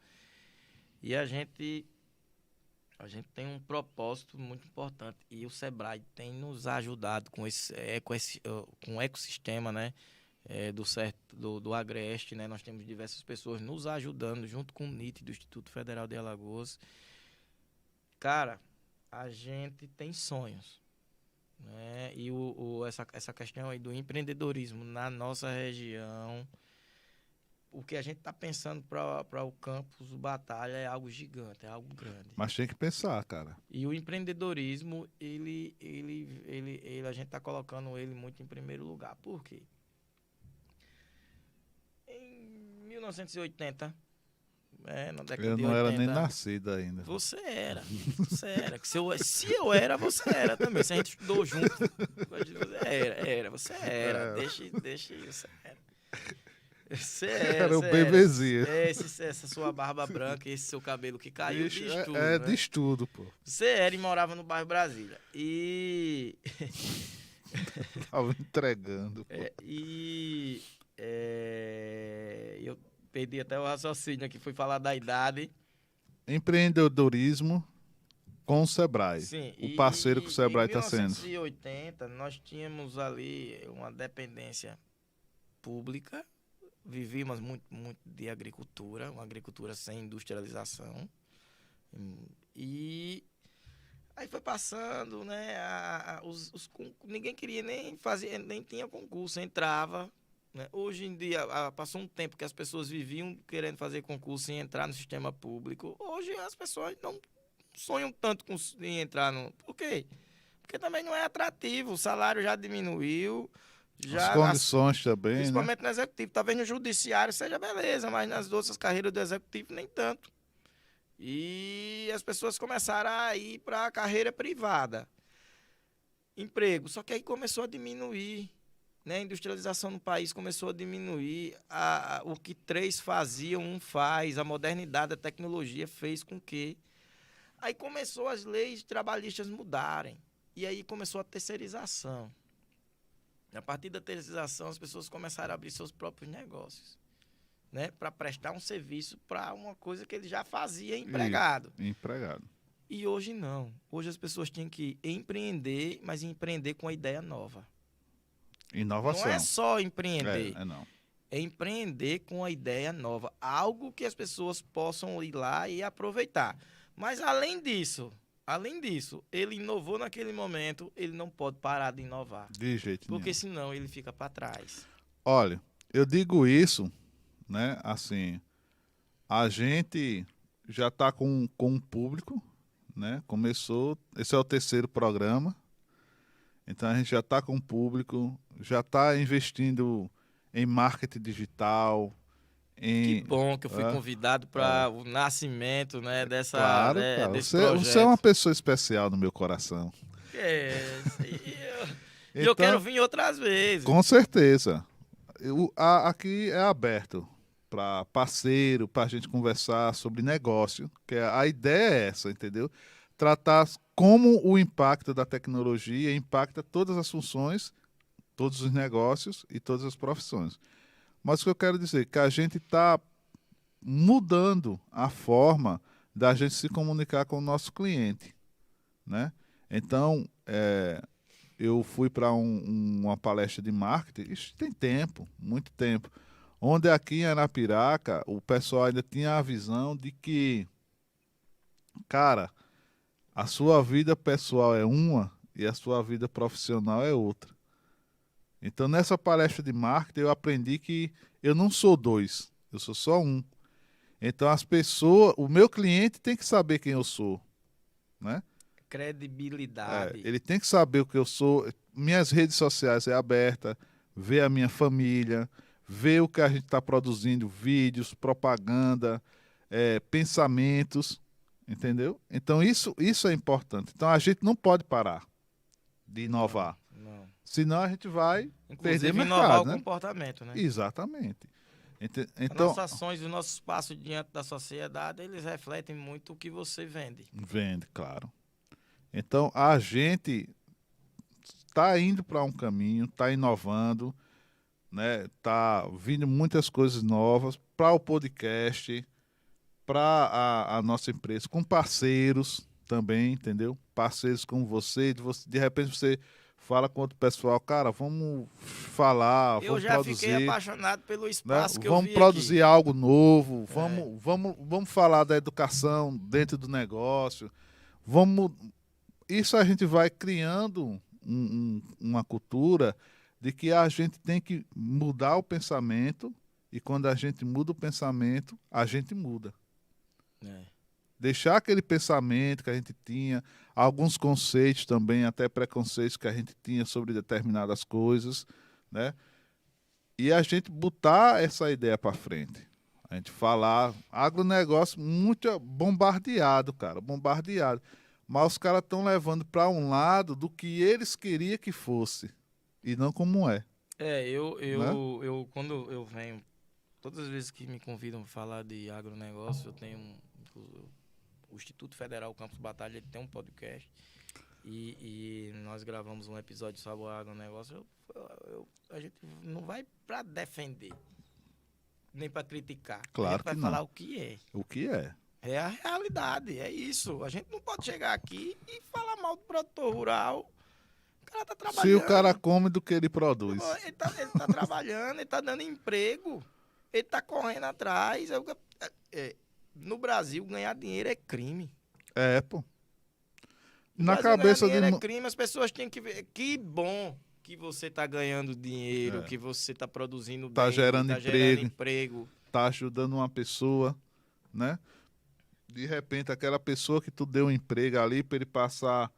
E a gente tem um propósito muito importante. E o Sebrae tem nos ajudado com o ecossistema, né? Do Agreste, né? Nós temos diversas pessoas nos ajudando, junto com o NIT, do Instituto Federal de Alagoas. Cara, a gente tem sonhos, né? E essa questão aí do empreendedorismo na nossa região, o que a gente está pensando para o campus Batalha é algo gigante, é algo grande. Mas tem que pensar, cara. E o empreendedorismo, a gente está colocando ele muito em primeiro lugar. Por quê? Em 1980, na década Eu de não era nem 80, nascido ainda. você era. Você era. Que se eu era, você era também. Se a gente estudou junto, você era. Deixa, você era. Era o Você era. bebezinho. Essa sua barba branca, esse seu cabelo que caiu Bicho, de estudo, é né? de estudo, pô. Você era e morava no bairro Brasília. Tava entregando, pô. Eu perdi até o raciocínio aqui, fui falar da idade. Empreendedorismo com o Sebrae. Sim, O parceiro que o em Sebrae está sendo. 1980 nós tínhamos ali uma dependência pública, vivíamos muito, muito de agricultura, uma agricultura sem industrialização. E aí foi passando, né? Ninguém queria nem fazer, nem tinha concurso, entrava. Né? Hoje em dia, passou um tempo que as pessoas viviam querendo fazer concurso e entrar no sistema público. Hoje as pessoas não sonham tanto em entrar no. Por quê? Porque também não é atrativo, o salário já diminuiu. As Já condições também, né? principalmente no executivo. Talvez no judiciário seja beleza, mas nas outras carreiras do executivo nem tanto. E as pessoas começaram a ir para a carreira privada. Emprego. Só que aí começou a diminuir. Né? A industrialização no país começou a diminuir. O que 3 faziam, 1 faz. A modernidade, a tecnologia fez com que... Aí começou as leis trabalhistas mudarem. E aí começou a terceirização. A partir da terceirização, as pessoas começaram a abrir seus próprios negócios. Né? Para prestar um serviço para uma coisa que ele já fazia empregado. Empregado. E hoje não. Hoje as pessoas têm que empreender, mas empreender com uma ideia nova. Inovação. Não é só empreender. Não. É empreender com uma ideia nova. Algo que as pessoas possam ir lá e aproveitar. Mas além disso, ele inovou naquele momento, ele não pode parar de inovar. De jeito nenhum. Porque senão ele fica para trás. Olha, eu digo isso, né? Assim, a gente já está com um público, né? Começou, esse é o 3º programa. Então a gente já está com o público, já está investindo em marketing digital. Que bom que eu fui convidado para o nascimento, né, desse cara. desse Você é uma pessoa especial no meu coração. E eu quero vir outras vezes. Com certeza. Aqui é aberto para parceiro, para a gente conversar sobre negócio, que a ideia é essa, entendeu? Tratar como o impacto da tecnologia impacta todas as funções, todos os negócios e todas as profissões. Mas o que eu quero dizer é que a gente está mudando a forma da gente se comunicar com o nosso cliente, né? Então, eu fui para uma palestra de marketing, isso tem tempo, muito tempo, onde aqui em Arapiraca o pessoal ainda tinha a visão de que, cara, a sua vida pessoal é uma e a sua vida profissional é outra. Então, nessa palestra de marketing, eu aprendi que eu não sou 2, eu sou só 1. Então, as pessoas, o meu cliente tem que saber quem eu sou, né? Credibilidade. Ele tem que saber o que eu sou. Minhas redes sociais é aberta, ver a minha família, ver o que a gente está produzindo, vídeos, propaganda, pensamentos, entendeu? Então, isso é importante. Então, a gente não pode parar de inovar. Não. Senão a gente vai perder mercado, inovar né? o comportamento, né? Exatamente. Então, nossas ações e o nosso espaço diante da sociedade, eles refletem muito o que você vende. Vende, claro. Então, a gente está indo para um caminho, está inovando, né? Está vindo muitas coisas novas para o podcast, para a nossa empresa, com parceiros também, entendeu? Parceiros como você, de repente você fala com outro pessoal, cara, vamos falar, eu vamos já produzir. Fiquei apaixonado pelo espaço, né? Que vamos eu vi produzir aqui. Algo novo, vamos falar da educação dentro do negócio, isso a gente vai criando uma cultura de que a gente tem que mudar o pensamento e quando a gente muda o pensamento, a gente muda. Deixar aquele pensamento que a gente tinha, alguns conceitos também, até preconceitos que a gente tinha sobre determinadas coisas, né? E a gente botar essa ideia para frente. A gente falar, agronegócio muito bombardeado, cara, bombardeado. Mas os caras estão levando para um lado do que eles queriam que fosse e não como é. Eu quando eu venho, todas as vezes que me convidam para falar de agronegócio, eu tenho o Instituto Federal Campus Batalha, ele tem um podcast e nós gravamos um episódio sobre o agronegócio. A gente não vai para defender, nem para criticar. Claro a gente vai falar o que é. O que é. É a realidade, é isso. A gente não pode chegar aqui e falar mal do produtor rural. O cara tá trabalhando. Se o cara come do que ele produz. Ele tá trabalhando, ele tá dando emprego, ele tá correndo atrás. No Brasil, ganhar dinheiro é crime. Pô. No Na Brasil, ganhar cabeça de. dinheiro é crime, as pessoas têm que ver. Que bom que você está ganhando dinheiro, É, que você está produzindo tá bem, gerando está gerando emprego, emprego. tá ajudando uma pessoa, né? De repente, aquela pessoa que tu deu um emprego ali para ele passar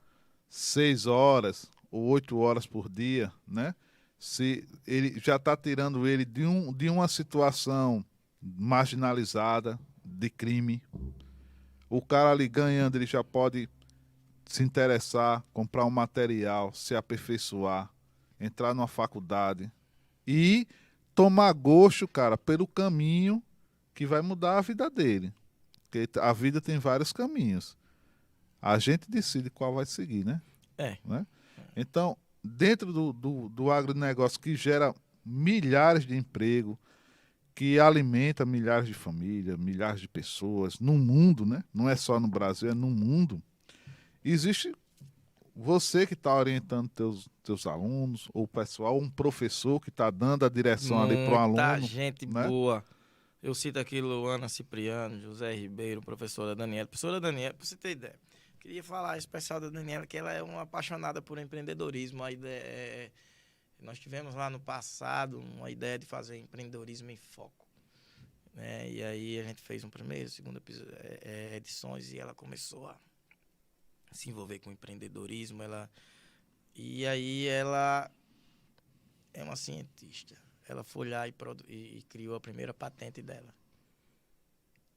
6 horas ou 8 horas por dia, né? Se ele já está tirando ele de uma situação marginalizada de crime, o cara ali ganhando, ele já pode se interessar, comprar um material, se aperfeiçoar, entrar numa faculdade e tomar gosto, cara, pelo caminho que vai mudar a vida dele. Porque a vida tem vários caminhos. A gente decide qual vai seguir, né? É. Né? Então, dentro do agronegócio que gera milhares de empregos, que alimenta milhares de famílias, milhares de pessoas no mundo, né? Não é só no Brasil, é no mundo. Existe você que está orientando teus alunos, ou o pessoal, um professor que está dando a direção ali para o Muita aluno, gente né? boa. Eu cito aqui Luana Cipriano, José Ribeiro, professora Daniela. Professora Daniela, para você ter ideia, queria falar especial da Daniela, que ela é uma apaixonada por empreendedorismo. A ideia nós tivemos lá no passado uma ideia de fazer empreendedorismo em foco, né? E aí a gente fez um primeiro, segundo edições e ela começou a se envolver com empreendedorismo. E aí ela é uma cientista. Ela foi lá e criou a primeira patente dela.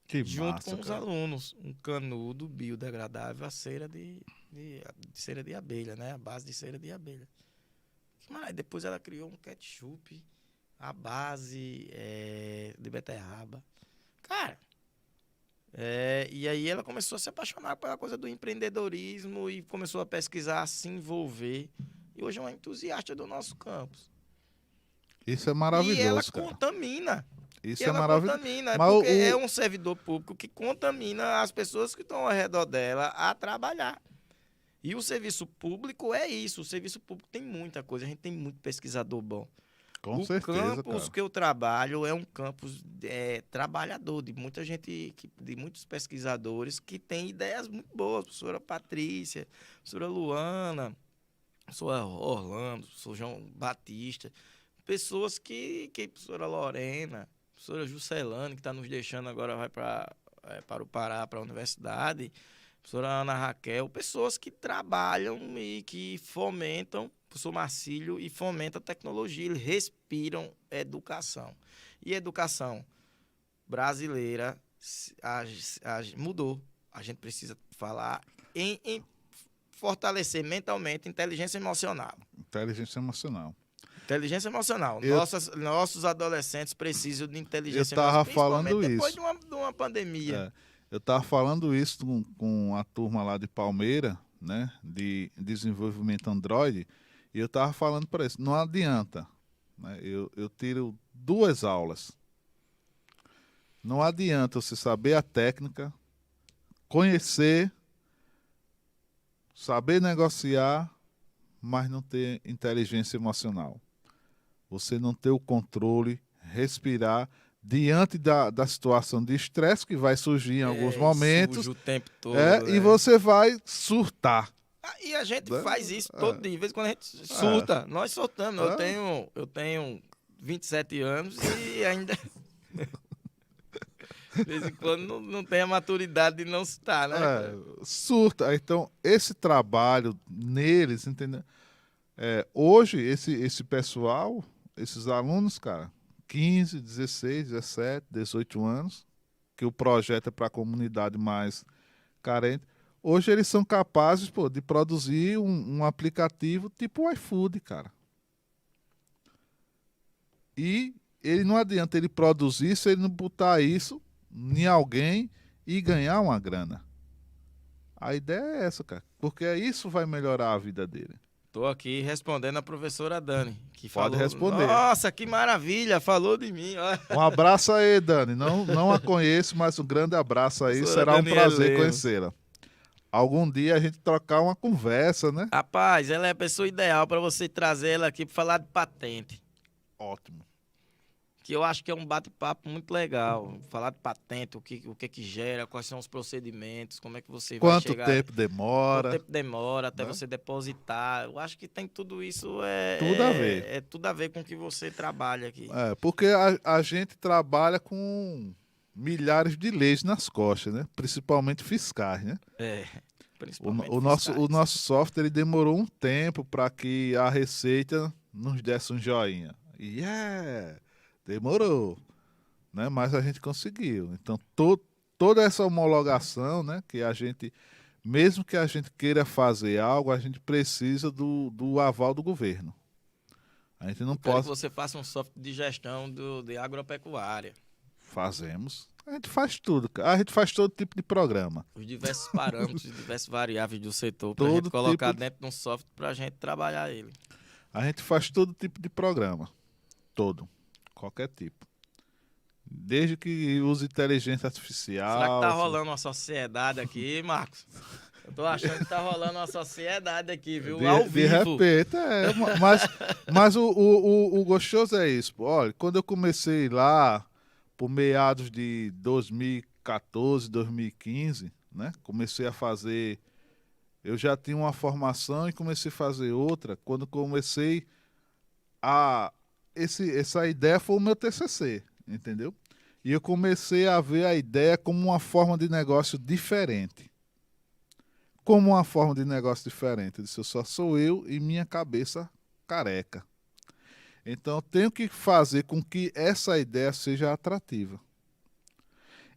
Que Junto massa, com os cara. alunos, um canudo biodegradável a cera de cera de abelha, né? A base de cera de abelha. Mas depois ela criou um ketchup, a base de beterraba. Cara, e aí ela começou a se apaixonar pela coisa do empreendedorismo e começou a pesquisar, a se envolver. E hoje é uma entusiasta do nosso campus. Isso é E ela maravilhoso, cara. contamina. E Isso é ela maravilhoso. contamina, Mas porque é um servidor público que contamina as pessoas que estão ao redor dela a trabalhar. E o serviço público é isso. O serviço público tem muita coisa. A gente tem muito pesquisador bom. com O certeza, campus cara. que eu trabalho é um campus trabalhador, de muita gente, de muitos pesquisadores que têm ideias muito boas. Professora Patrícia, professora Luana, professora Orlando, professor João Batista. Pessoas professora Lorena, professora Juscelane, que está nos deixando agora, vai para o Pará, para a universidade, professora Ana Raquel, pessoas que trabalham e que fomentam, professor Marcílio, e fomentam a tecnologia, eles respiram educação. E educação brasileira mudou. A gente precisa falar em fortalecer mentalmente inteligência emocional. Inteligência emocional. Inteligência emocional. Nossos adolescentes precisam de inteligência tava emocional, principalmente falando depois isso. de uma pandemia. Eu tava falando isso com a turma lá de Palmeira, né? De desenvolvimento Android. E eu tava falando para isso. Não adianta. Né? Eu tiro 2 aulas. Não adianta você saber a técnica, conhecer, saber negociar, mas não ter inteligência emocional. Você não ter o controle, respirar diante da situação de estresse que vai surgir em alguns E momentos, sujo o tempo todo, e né? você vai surtar. E a gente Né? faz isso todo dia. De vez em quando a gente É. surta. Nós surtamos. É. Eu tenho 27 anos e ainda... De vez em quando não tem a maturidade de não surtar, né? Surta. Então, esse trabalho neles, entendeu? Hoje, esse pessoal, esses alunos, cara, 15, 16, 17, 18 anos, que o projeto é para a comunidade mais carente, hoje eles são capazes, pô, de produzir um aplicativo tipo o iFood, cara. E ele não adianta ele produzir se ele não botar isso em alguém e ganhar uma grana. A ideia é essa, cara, porque isso vai melhorar a vida dele. Tô aqui respondendo a professora Dani, que Pode falou, responder. nossa, que maravilha, falou de mim. Ó. Um abraço aí, Dani. Não a conheço, mas um grande abraço aí. Professora Será um Daniela prazer Lemos. conhecê-la. Algum dia a gente trocar uma conversa, né? Rapaz, ela é a pessoa ideal para você trazer ela aqui para falar de patente. Ótimo. que eu acho que é um bate-papo muito legal. Falar de patente, o que que gera, quais são os procedimentos, como é que você vai Quanto chegar, tempo quanto demora, tempo demora até né? você depositar. Eu acho que tem tudo isso, Tudo a ver. é tudo a ver com o que você trabalha aqui. Porque a gente trabalha com milhares de leis nas costas, né? Principalmente fiscais, né? É, O, no- principalmente o nosso, o fiscais. nosso software ele demorou um tempo para que a Receita nos desse um joinha. E demorou, né? Mas a gente conseguiu. Então, toda essa homologação, né? Que a gente, mesmo que a gente queira fazer algo, a gente precisa do aval do governo. A gente não Eu quero que pode. você faça um software de gestão de agropecuária. Fazemos. A gente faz tudo, cara. A gente faz todo tipo de programa. Os diversos parâmetros e diversas variáveis do setor para a gente Todo colocar tipo. dentro de um software para a gente trabalhar ele. A gente faz todo tipo de programa. Todo. Qualquer tipo. Desde que use inteligência Será que tá artificial. rolando uma sociedade aqui, Marcos? Eu tô achando que tá rolando uma sociedade aqui, viu? Ao De vivo. repente, mas o gostoso é isso. Pô. Olha, quando eu comecei lá, por meados de 2014, 2015, né? Comecei a fazer. Eu já tinha uma formação e comecei a fazer outra. Quando comecei a. Essa ideia foi o meu TCC, entendeu? E eu comecei a ver a ideia como uma forma de negócio diferente. Como uma forma de negócio diferente. Eu disse, eu só sou eu e minha cabeça careca. Então eu tenho que fazer com que essa ideia seja atrativa.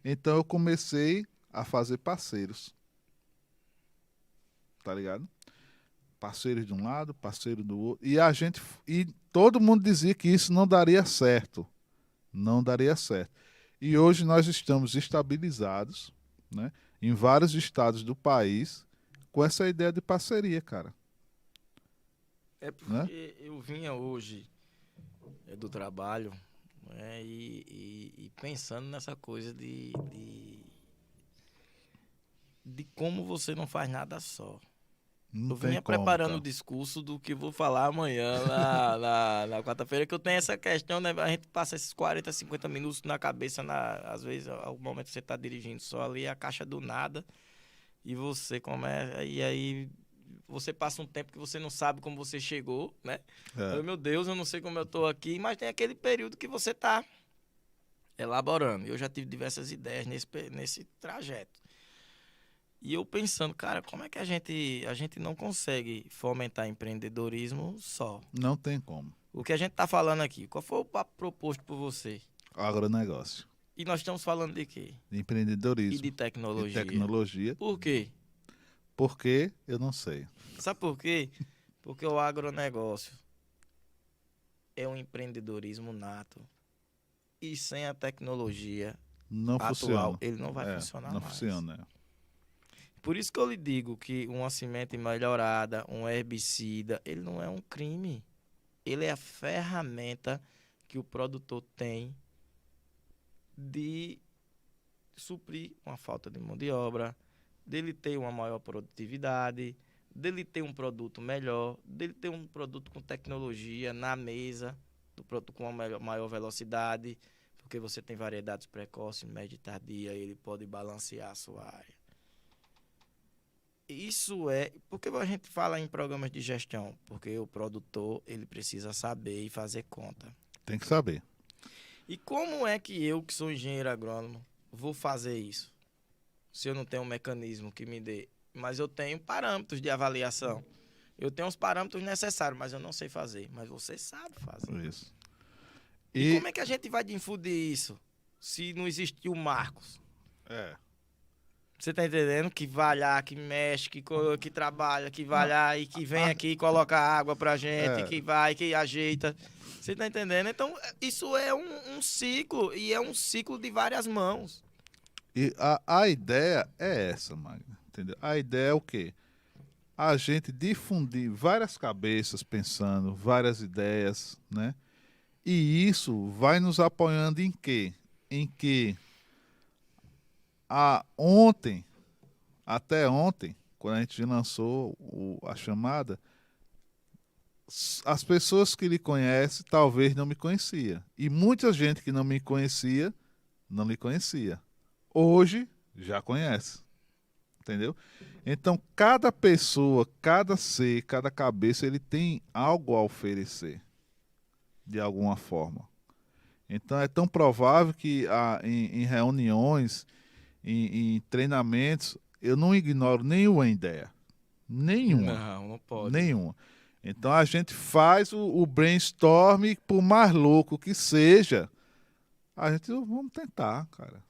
Então eu comecei a fazer parceiros. Tá ligado? Parceiros de um lado, parceiro do outro. E todo mundo dizia que isso não daria certo. Não daria certo. E hoje nós estamos estabilizados, né, em vários estados do país com essa ideia de parceria, cara. É Né? porque eu vinha hoje do trabalho, né, e pensando nessa coisa de como você não faz nada só. Não Eu tem vinha como, preparando o cara. discurso do que vou falar amanhã na quarta-feira, que eu tenho essa questão, né? A gente passa esses 40, 50 minutos na cabeça, às vezes, ao momento que você está dirigindo só ali, a caixa do nada, e você começa, e aí você passa um tempo que você não sabe como você chegou, né? É. Meu Deus, eu não sei como eu tô aqui, mas tem aquele período que você tá elaborando. Eu já tive diversas ideias nesse trajeto. E eu pensando, cara, como é que a gente não consegue fomentar empreendedorismo só? Não tem como. O que a gente tá falando aqui, qual foi o papo proposto por você? Agronegócio, E nós estamos falando de quê? de E empreendedorismo de e tecnologia. tecnologia. Por quê? Porque eu não sei. Sabe por quê? Porque o agronegócio é um empreendedorismo nato. E sem a tecnologia Não atual, funciona. ele não vai funcionar Não mais. funciona. Por isso que eu lhe digo que uma semente melhorada, um herbicida, ele não é um crime. Ele é a ferramenta que o produtor tem de suprir uma falta de mão de obra, dele ter uma maior produtividade, dele ter um produto melhor, dele ter um produto com tecnologia na mesa, do produto com uma maior velocidade, porque você tem variedades precoces, média e tardia, ele pode balancear a sua área. Isso é, porque a gente fala em programas de gestão, porque o produtor, ele precisa saber e fazer conta. Tem que saber. E como é que eu, que sou engenheiro agrônomo, vou fazer isso? Se eu não tenho um mecanismo que me dê. Mas eu tenho parâmetros de avaliação. Eu tenho os parâmetros necessários, mas eu não sei fazer. Mas você sabe fazer. Isso. E E como é que a gente vai difundir isso se não existir o Marcos? é. Você tá entendendo? Que vai lá, que mexe, que trabalha, que vai Não, lá e que vem a- aqui e coloca água pra gente, é. que vai, que ajeita. Você tá entendendo? Então, isso é um ciclo, e é um ciclo de várias mãos. E a ideia é essa, Magno. Entendeu? A ideia é o quê? A gente difundir várias cabeças pensando, várias ideias, né? E isso vai nos apoiando em quê? Em que ontem, até ontem, quando a gente lançou a chamada, as pessoas que lhe conhecem talvez não me conhecia. E muita gente que não me conhecia, não lhe conhecia. Hoje já conhece. Entendeu? Então, cada pessoa, cada ser, cada cabeça, ele tem algo a oferecer, de alguma forma. Então, é tão provável que em reuniões, em treinamentos, eu não ignoro nenhuma ideia. Nenhuma. Não pode. Nenhuma. Então, a gente faz o brainstorm, por mais louco que seja, a gente vamos tentar, cara.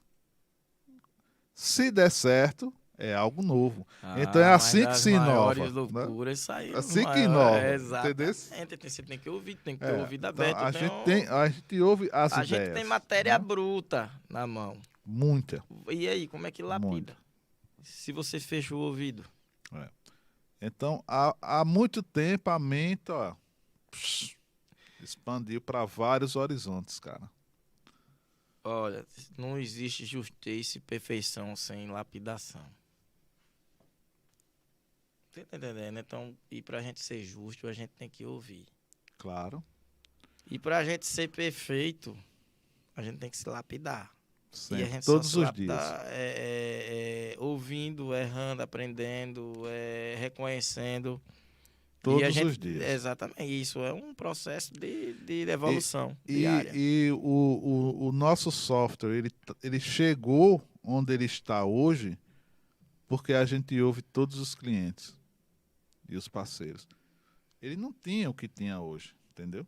Se der certo, é algo novo. Então é assim que se inova. Loucuras saíram. Assim que inova. Exatamente. Você tem que ouvir, tem que ter ouvido aberto. Então, a gente ouve as ideias. A gente tem matéria bruta na mão. Muita. E aí, como é que lapida? Muita. Se você fecha o ouvido. Então, há muito tempo a mente expandiu para vários horizontes, cara. Olha, não existe justiça e perfeição sem lapidação. Você tá entendendo? Então, e pra gente ser justo, a gente tem que ouvir. Claro. E pra gente ser perfeito, a gente tem que se lapidar. Sempre, e a gente todos só se os dias. Ouvindo, errando, aprendendo, reconhecendo. Todos os dias. Exatamente. Isso é um processo de evolução diária. E o nosso software, ele chegou onde ele está hoje porque a gente ouve todos os clientes e os parceiros. Ele não tinha o que tinha hoje, entendeu?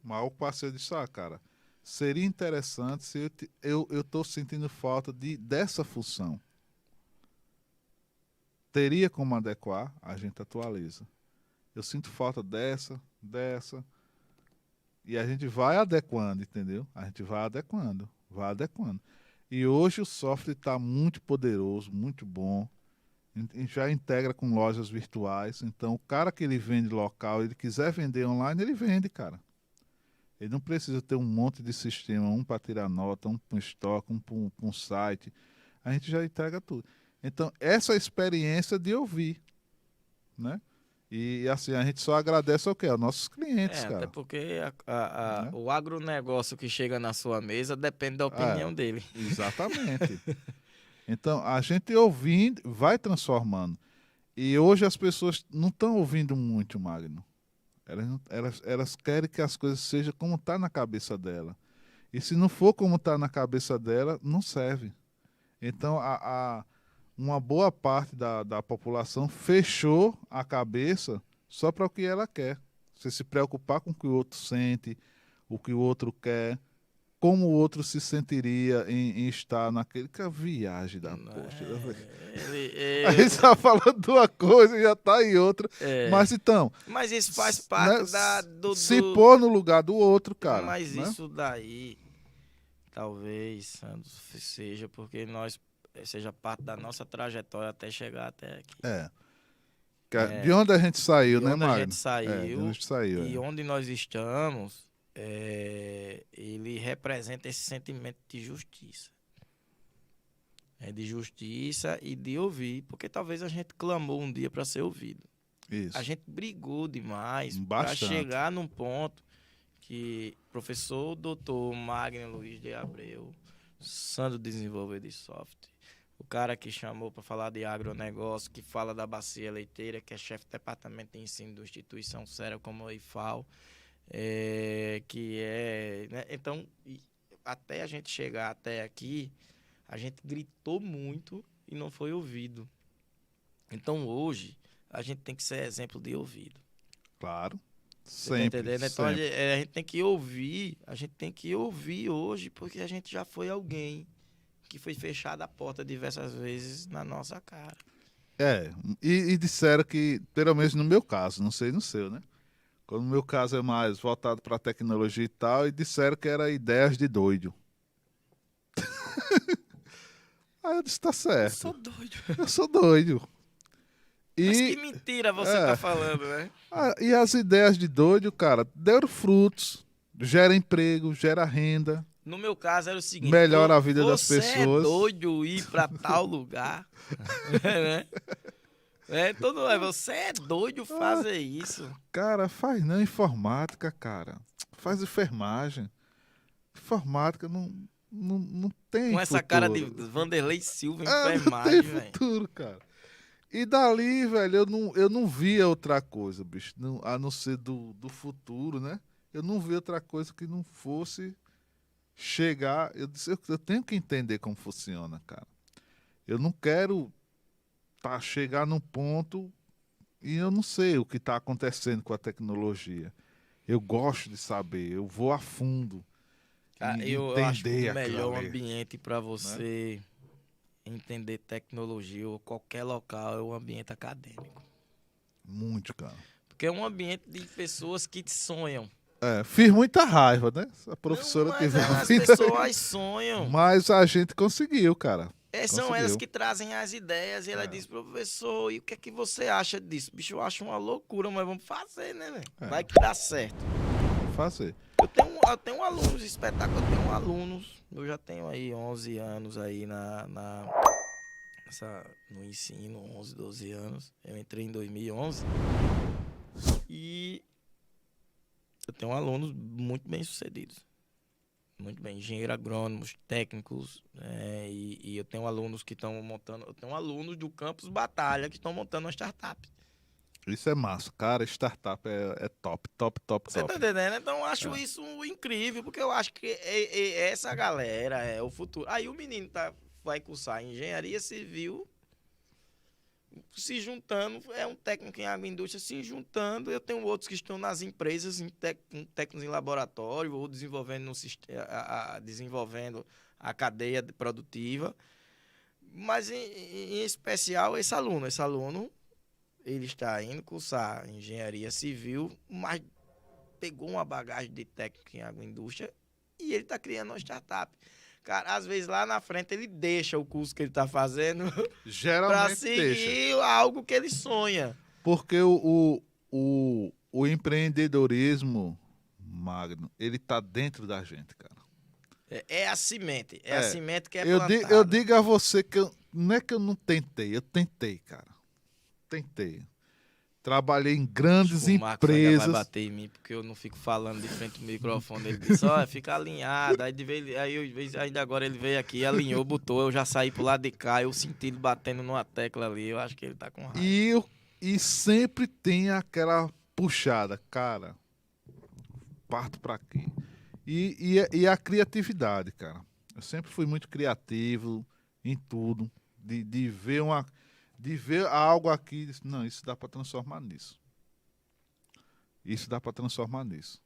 Mas o parceiro disse, cara, seria interessante se eu estou sentindo falta dessa função. Teria como adequar, a gente atualiza. Eu sinto falta dessa. E a gente vai adequando, entendeu? A gente vai adequando. E hoje o software está muito poderoso, muito bom. Já integra com lojas virtuais. Então, o cara que ele vende local, ele quiser vender online, ele vende, cara. Ele não precisa ter um monte de sistema, um para tirar nota, um para um estoque, um para um site. A gente já integra tudo. Então, essa experiência de ouvir, né? E assim, a gente só agradece ao quê? Aos nossos clientes, cara. Até porque o agronegócio que chega na sua mesa depende da opinião dele. Exatamente. Então, a gente ouvindo, vai transformando. E hoje as pessoas não estão ouvindo muito, Magno. Elas querem que as coisas sejam como está na cabeça dela. E se não for como está na cabeça dela, não serve. Então, uma boa parte da população fechou a cabeça só para o que ela quer. Você se preocupar com o que o outro sente, o que o outro quer, como o outro se sentiria em estar naquele... Que é a viagem da poxa. A gente está falando de uma coisa e já está em outra. Mas então... Mas isso faz parte se pôr no lugar do outro, cara. Mas isso daí, talvez, Santos, seja porque seja parte da nossa trajetória até chegar até aqui. De onde a gente saiu, né, Magno? De onde a gente saiu, de onde a gente saiu e onde nós estamos, ele representa esse sentimento de justiça. De justiça e de ouvir, porque talvez a gente clamou um dia para ser ouvido. Isso. A gente brigou demais para chegar num ponto que o professor doutor Magno Luiz de Abreu, Sandro desenvolvedor de software, o cara que chamou para falar de agronegócio, que fala da bacia leiteira, que é chefe de departamento de ensino de instituição séria como a IFAL, né? Então, até a gente chegar até aqui, a gente gritou muito e não foi ouvido. Então, hoje, a gente tem que ser exemplo de ouvido. Claro. Sempre. Tá entendendo? Então, a gente tem que ouvir hoje, porque a gente já foi alguém que foi fechada a porta diversas vezes na nossa cara. E disseram que, pelo menos no meu caso, não sei no seu, né? Quando no meu caso é mais voltado para tecnologia e tal, e disseram que era ideias de doido. Aí eu disse, tá certo. Eu sou doido. Mas que mentira você tá falando, né? E as ideias de doido, cara, deram frutos, gera emprego, gera renda. No meu caso era o seguinte... Melhora a vida das pessoas. Você é doido ir para tal lugar, né? Você é doido fazer isso. Cara, faz não informática, cara. Faz enfermagem. Informática não tem Com essa cara de futuro. Vanderlei Silva, Não tem enfermagem, velho. futuro, cara. E dali, velho, eu não via outra coisa, bicho. A não ser do futuro, né? Eu não via outra coisa que não fosse chegar. Eu disse, eu tenho que entender como funciona, cara. Eu não quero chegar num ponto e eu não sei o que está acontecendo com a tecnologia. Eu gosto de saber, eu vou a fundo Cara, e eu acho que entender o melhor aquilo ali, ambiente para você entender tecnologia ou qualquer local é o ambiente acadêmico. muito, cara. Porque é um ambiente de pessoas que sonham. Fiz muita raiva, né? A Não, professora mas teve as vida, pessoas sonham. mas a gente conseguiu, cara. São elas Conseguiu. que trazem as ideias e ela diz, professor, e o que é que você acha disso? Bicho, eu acho uma loucura, mas vamos fazer, né, velho? Vai que dá certo. Vou fazer. Eu tenho alunos, espetáculo, eu tenho alunos. Eu já tenho aí 11 anos aí no ensino, 11, 12 anos. Eu entrei em 2011 e eu tenho alunos muito bem sucedidos. Muito bem, engenheiros agrônomos, técnicos, e eu tenho alunos que estão montando, eu tenho alunos do Campus Batalha que estão montando uma startup. Isso é massa, cara. Startup é top, top, top, Você top. tá entendendo? Então eu acho isso incrível, porque eu acho que essa galera é o futuro. Aí o menino vai cursar engenharia civil, se juntando, é um técnico em agroindústria se juntando. Eu tenho outros que estão nas empresas, técnicos em laboratório, ou desenvolvendo desenvolvendo a cadeia produtiva. Mas, em especial, esse aluno. Esse aluno, ele está indo cursar engenharia civil, mas pegou uma bagagem de técnico em agroindústria e ele está criando uma startup. Cara, às vezes lá na frente ele deixa o curso que ele está fazendo para Geralmente seguir deixa. algo que ele sonha. Porque o empreendedorismo, Magno, ele tá dentro da gente, cara. É a semente. É a É. semente que é Eu plantada. digo a você que não é que eu não tentei, eu tentei, cara. Tentei. Trabalhei em grandes O Marcos ainda vai empresas. bater em mim, porque eu não fico falando de frente ao microfone. Ele disse, olha, fica alinhado. Ainda agora ele veio aqui, alinhou, botou, eu já saí pro lado de cá, eu senti ele batendo numa tecla ali, eu acho que ele tá com raiva. E sempre tem aquela puxada, cara. Parto pra quê? E a criatividade, cara. Eu sempre fui muito criativo em tudo. De ver algo aqui e dizer, não, isso dá para transformar nisso. Isso dá para transformar nisso.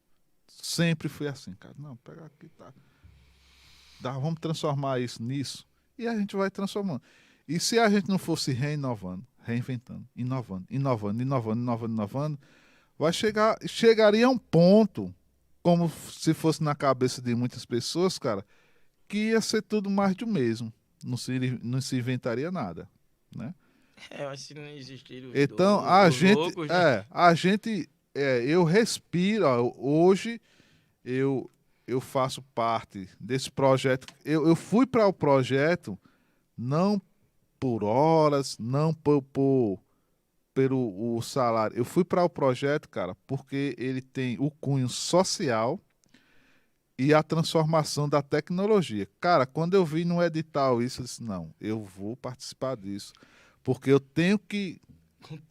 Sempre foi assim, cara. Não, pega aqui, tá. Vamos transformar isso nisso. E a gente vai transformando. E se a gente não fosse reinovando, reinventando, inovando, chegaria a um ponto, como se fosse na cabeça de muitas pessoas, cara, que ia ser tudo mais do mesmo. Não se inventaria nada, né? Mas se não existir Então, loucos, né? eu respiro, ó, hoje eu faço parte desse projeto. Eu fui para o projeto não por horas, não pelo o salário. Eu fui para o projeto, cara, porque ele tem o cunho social e a transformação da tecnologia. Cara, quando eu vi no edital isso, eu disse, não, eu vou participar disso, porque eu tenho que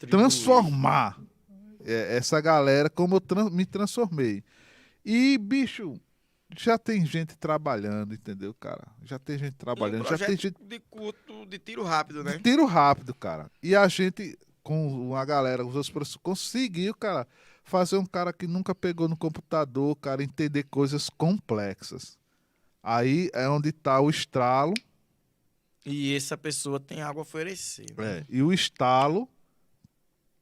transformar essa galera como eu me transformei. E, bicho, já tem gente trabalhando, entendeu, cara? Já tem gente trabalhando, já tem gente de tiro rápido, né? de tiro rápido, cara. E a gente, com a galera, os outros professores, conseguiu, cara, fazer um cara que nunca pegou no computador, cara, entender coisas complexas. Aí é onde está o estralo. E essa pessoa tem algo a oferecer. Né? E o estalo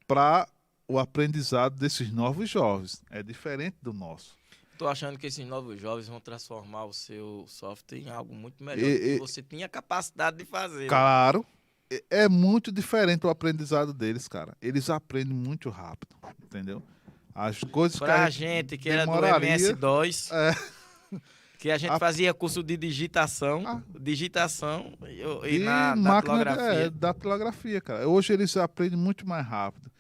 para o aprendizado desses novos jovens. É diferente do nosso. Tô achando que esses novos jovens vão transformar o seu software em algo muito melhor do que você tinha capacidade de fazer. Claro. Né? É muito diferente o aprendizado deles, cara. Eles aprendem muito rápido, entendeu? As coisas pra que gente que era do MS-DOS, Que a gente fazia curso de digitação, e E na máquina datilografia. datilografia, cara. Hoje eles aprendem muito mais rápido.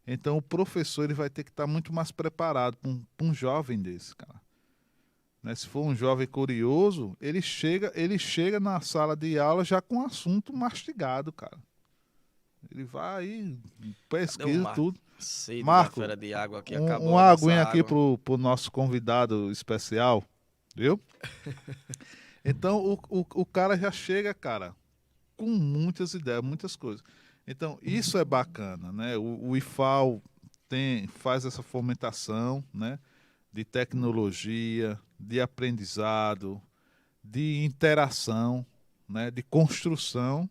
Então o professor ele vai ter que estar muito mais preparado para um jovem desse, cara. Né? Se for um jovem curioso, ele chega na sala de aula já com o assunto mastigado, cara. Ele vai aí, Cadê o pesquisa Marco? tudo. Sede da Marco, fera de água aqui, acabou uma a nossa aguinha aqui água. pro nosso convidado especial, viu? Então o cara já chega, cara, com muitas ideias, muitas coisas. Então isso é bacana, né? O IFAL faz essa fomentação, né? De tecnologia, de aprendizado, de interação, né? De construção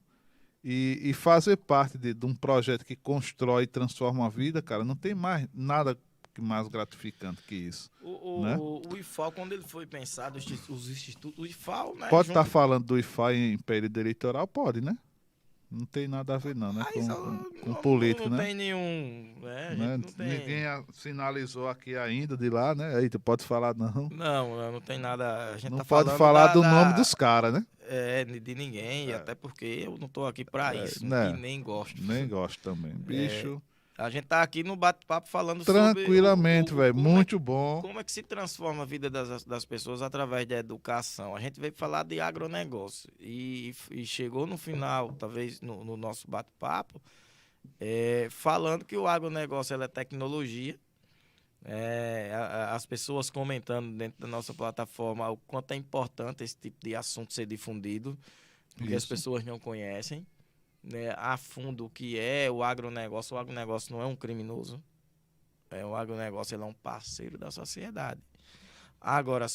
e fazer parte de um projeto que constrói e transforma a vida, cara, não tem mais nada mais gratificante que isso, né? O IFAL, quando ele foi pensado, os institutos, o IFAL, né, Pode estar junto. falando do IFA em período eleitoral? Pode, né? Não tem nada a ver não, né? Mas Com não político, né? tem nenhum, né? A gente Né? não tem. Ninguém sinalizou aqui ainda de lá, né? Aí tu pode falar não. Não tem nada. A gente Não tá pode falando falar do nome dos caras, né? de ninguém, e até porque eu não tô aqui pra isso e Né? nem gosto. Nem gosto também. Bicho, A gente tá aqui no bate-papo falando sobre tranquilamente, velho. Muito bom. como é que se transforma a vida das pessoas através da educação. A gente veio falar de agronegócio e chegou no final, talvez no nosso bate-papo, falando que o agronegócio ela é tecnologia. As pessoas comentando dentro da nossa plataforma o quanto é importante esse tipo de assunto ser difundido, porque as Isso. pessoas não conhecem, né, a fundo o que é o agronegócio. O agronegócio não é um criminoso, o agronegócio ele é um parceiro da sociedade. Agora,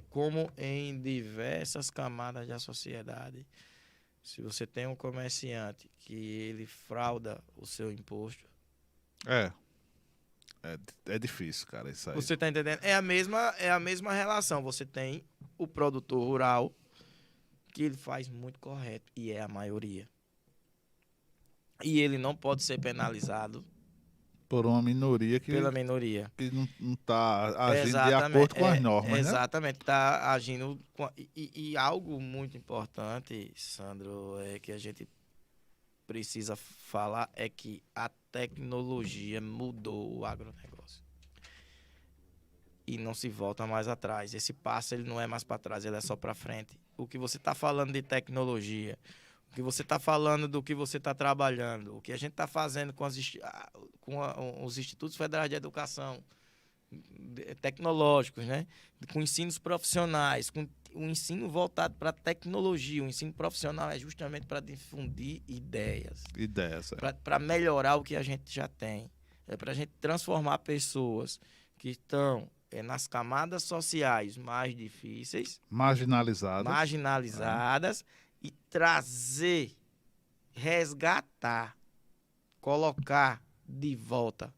como em diversas camadas da sociedade, se você tem um comerciante que ele frauda o seu imposto, É difícil, cara, isso aí. você tá entendendo? É a mesma relação. Você tem o produtor rural, que ele faz muito correto, e é a maioria. E ele não pode ser penalizado Por uma minoria pela minoria. que não tá agindo de Exatamente, acordo com as normas, né? exatamente, tá agindo e algo muito importante, Sandro, que a gente precisa falar é que a tecnologia mudou o agronegócio. E não se volta mais atrás. Esse passo ele não é mais para trás, ele é só para frente. O que você está falando de tecnologia, o que você está falando do que você está trabalhando, o que a gente está fazendo com os institutos federais de educação tecnológicos, né? Com ensinos profissionais, com o ensino voltado para a tecnologia. O ensino profissional é justamente para difundir ideias, para melhorar o que a gente já tem. É para a gente transformar pessoas que estão nas camadas sociais mais difíceis, marginalizadas, e trazer, resgatar, colocar de volta.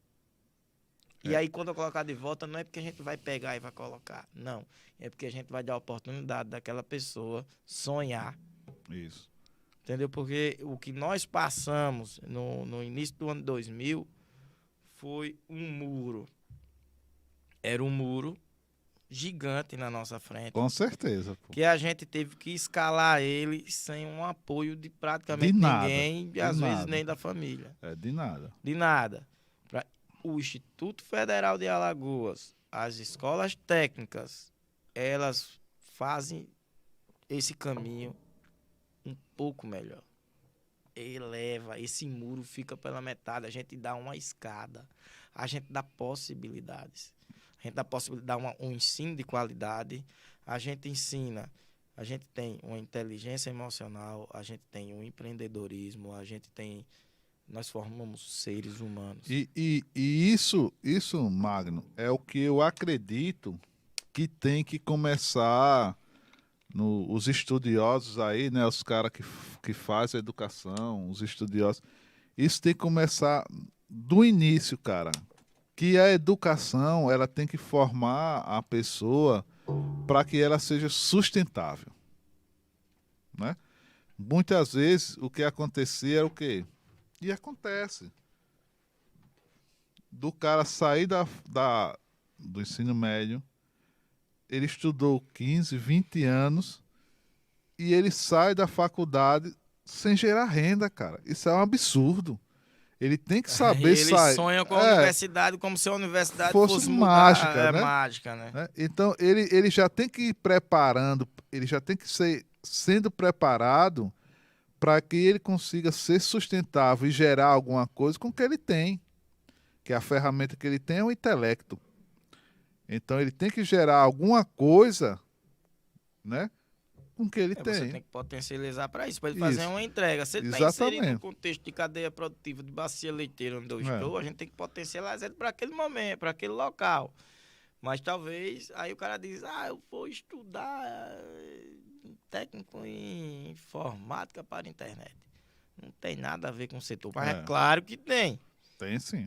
E aí, quando eu colocar de volta, não é porque a gente vai pegar e vai colocar. Não. É porque a gente vai dar a oportunidade daquela pessoa sonhar. Isso. Entendeu? Porque o que nós passamos no início do ano 2000 foi um muro. Era um muro gigante na nossa frente. Com certeza. Pô. Que a gente teve que escalar ele sem um apoio de praticamente ninguém, e às vezes nem da família. De nada. De nada. O Instituto Federal de Alagoas, as escolas técnicas, elas fazem esse caminho um pouco melhor. Eleva, esse muro fica pela metade, a gente dá uma escada, a gente dá possibilidades. A gente dá possibilidade de dar um ensino de qualidade, a gente ensina, a gente tem uma inteligência emocional, a gente tem um empreendedorismo, nós formamos seres humanos. E isso, Magno, é o que eu acredito que tem que começar os estudiosos aí, né? Os caras que fazem a educação, os estudiosos. Isso tem que começar do início, cara. Que a educação, ela tem que formar a pessoa para que ela seja sustentável, né? Muitas vezes o que acontecia era o quê? E acontece. Do cara sair do ensino médio, ele estudou 15, 20 anos e ele sai da faculdade sem gerar renda, cara. Isso é um absurdo. Ele tem que saber Eles sair. sonham com a universidade como se a universidade Fosse mudar, mágica, né? mágica, né? Né? Então, ele já tem que ir preparando, ele já tem que ser sendo preparado para que ele consiga ser sustentável e gerar alguma coisa com o que ele tem, que a ferramenta que ele tem é o intelecto. Então, ele tem que gerar alguma coisa, né, com o que ele tem. Você tem que potencializar para isso, para ele fazer uma entrega. Se ele está Exatamente. inserido no contexto de cadeia produtiva de bacia leiteira onde eu estou, a gente tem que potencializar ele para aquele momento, para aquele local. Mas talvez, aí o cara diz, eu vou estudar técnico em informática para a internet. Não tem nada a ver com o setor, mas é claro que tem. Tem sim.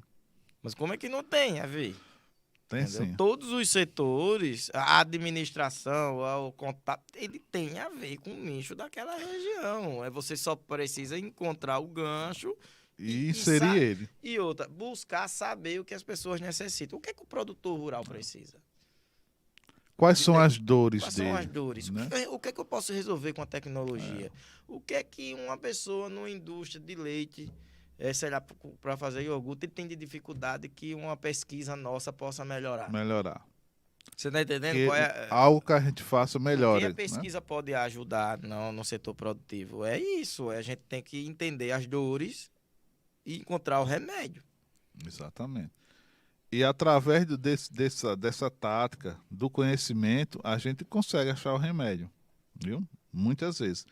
Mas como é que não tem a ver? Tem sim. Todos os setores, a administração, o contato, ele tem a ver com o nicho daquela região. Você só precisa encontrar o gancho e inserir ele. E outra, buscar saber o que as pessoas necessitam. O que é que o produtor rural precisa? Quais são as dores dele? Quais são as dores? Né? O que é que eu posso resolver com a tecnologia? O que é que uma pessoa numa indústria de leite, sei lá, para fazer iogurte, ele tem de dificuldade que uma pesquisa nossa possa melhorar? Você está entendendo? Algo que a gente faça melhor. E a pesquisa pode ajudar no setor produtivo. É isso. A gente tem que entender as dores e encontrar o remédio. Exatamente. E através dessa tática, do conhecimento, a gente consegue achar o remédio. Viu? Muitas vezes.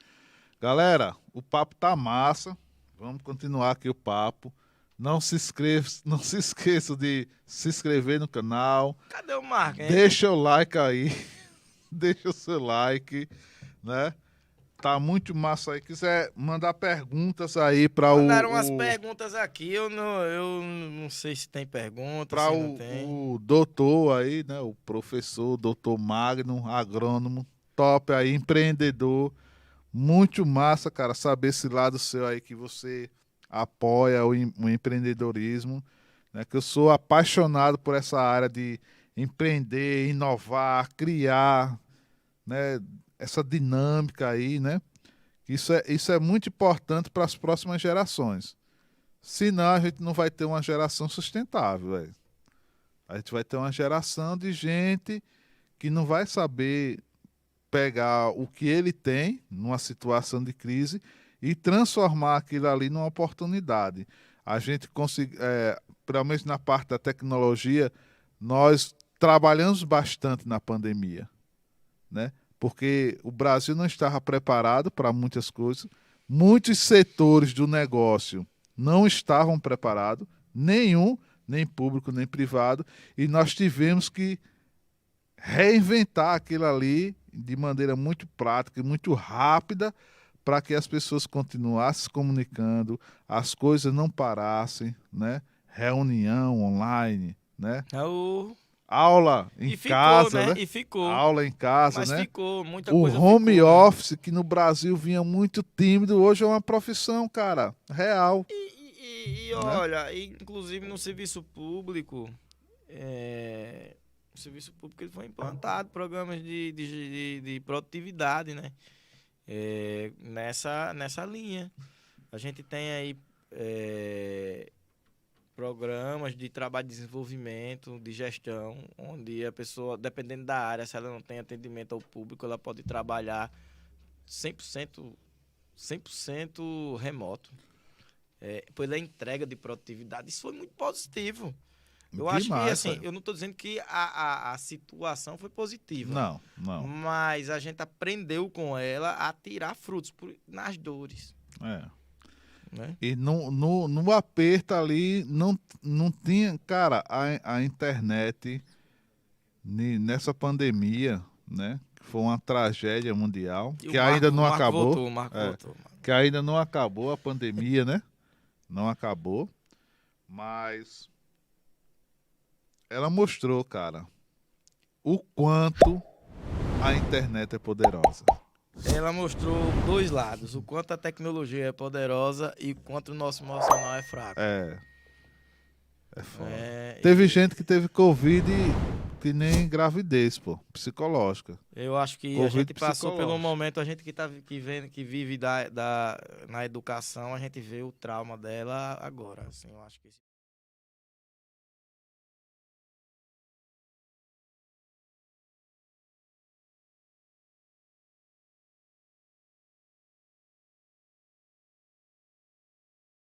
Galera, o papo tá massa. Vamos continuar aqui o papo. Não se esqueça de se inscrever no canal. Cadê o Marco, hein? Deixa o like aí. Deixa o seu like, né? Tá muito massa aí. Quiser mandar perguntas aí para o... Mandaram umas perguntas aqui. Eu não sei se tem pergunta, para o doutor aí, né? O professor, doutor Magno, agrônomo, top aí, empreendedor. Muito massa, cara, saber esse lado seu aí que você apoia o empreendedorismo, né? Que eu sou apaixonado por essa área de empreender, inovar, criar, né? Essa dinâmica aí, né? Isso é muito importante para as próximas gerações. Senão a gente não vai ter uma geração sustentável, véio. A gente vai ter uma geração de gente que não vai saber pegar o que ele tem numa situação de crise e transformar aquilo ali numa oportunidade. A gente consegue, pelo menos na parte da tecnologia, nós trabalhamos bastante na pandemia, né? Porque o Brasil não estava preparado para muitas coisas, muitos setores do negócio não estavam preparados, nenhum, nem público, nem privado, e nós tivemos que reinventar aquilo ali de maneira muito prática e muito rápida para que as pessoas continuassem se comunicando, as coisas não parassem, né? Reunião online, né? Aula em casa, né? E ficou. Aula em casa, mas né? Ficou, muita coisa ficou. O home office, né? que no Brasil vinha muito tímido, hoje é uma profissão, cara, real. E olha, inclusive no serviço público, o serviço público ele foi implantado programas de produtividade, né? Nessa linha. A gente tem aí programas de trabalho de desenvolvimento, de gestão, onde a pessoa, dependendo da área, se ela não tem atendimento ao público, ela pode trabalhar 100% remoto. Pela entrega de produtividade. Isso foi muito positivo. Eu acho que, assim, eu não estou dizendo que a situação foi positiva. Não. Mas a gente aprendeu com ela a tirar frutos nas dores. Né? E no aperto ali, não tinha... Cara, a internet, nessa pandemia, né? Foi uma tragédia mundial, que ainda não acabou. Que ainda não acabou a pandemia, né? Não acabou. Mas... ela mostrou, cara, o quanto a internet é poderosa. Ela mostrou dois lados, o quanto a tecnologia é poderosa e o quanto o nosso emocional é fraco. É foda. Teve gente que teve Covid, que nem gravidez, pô, psicológica. Eu acho que a Covid gente passou pelo psicológico. momento, a gente que vive na educação, a gente vê o trauma dela agora. Assim, eu acho que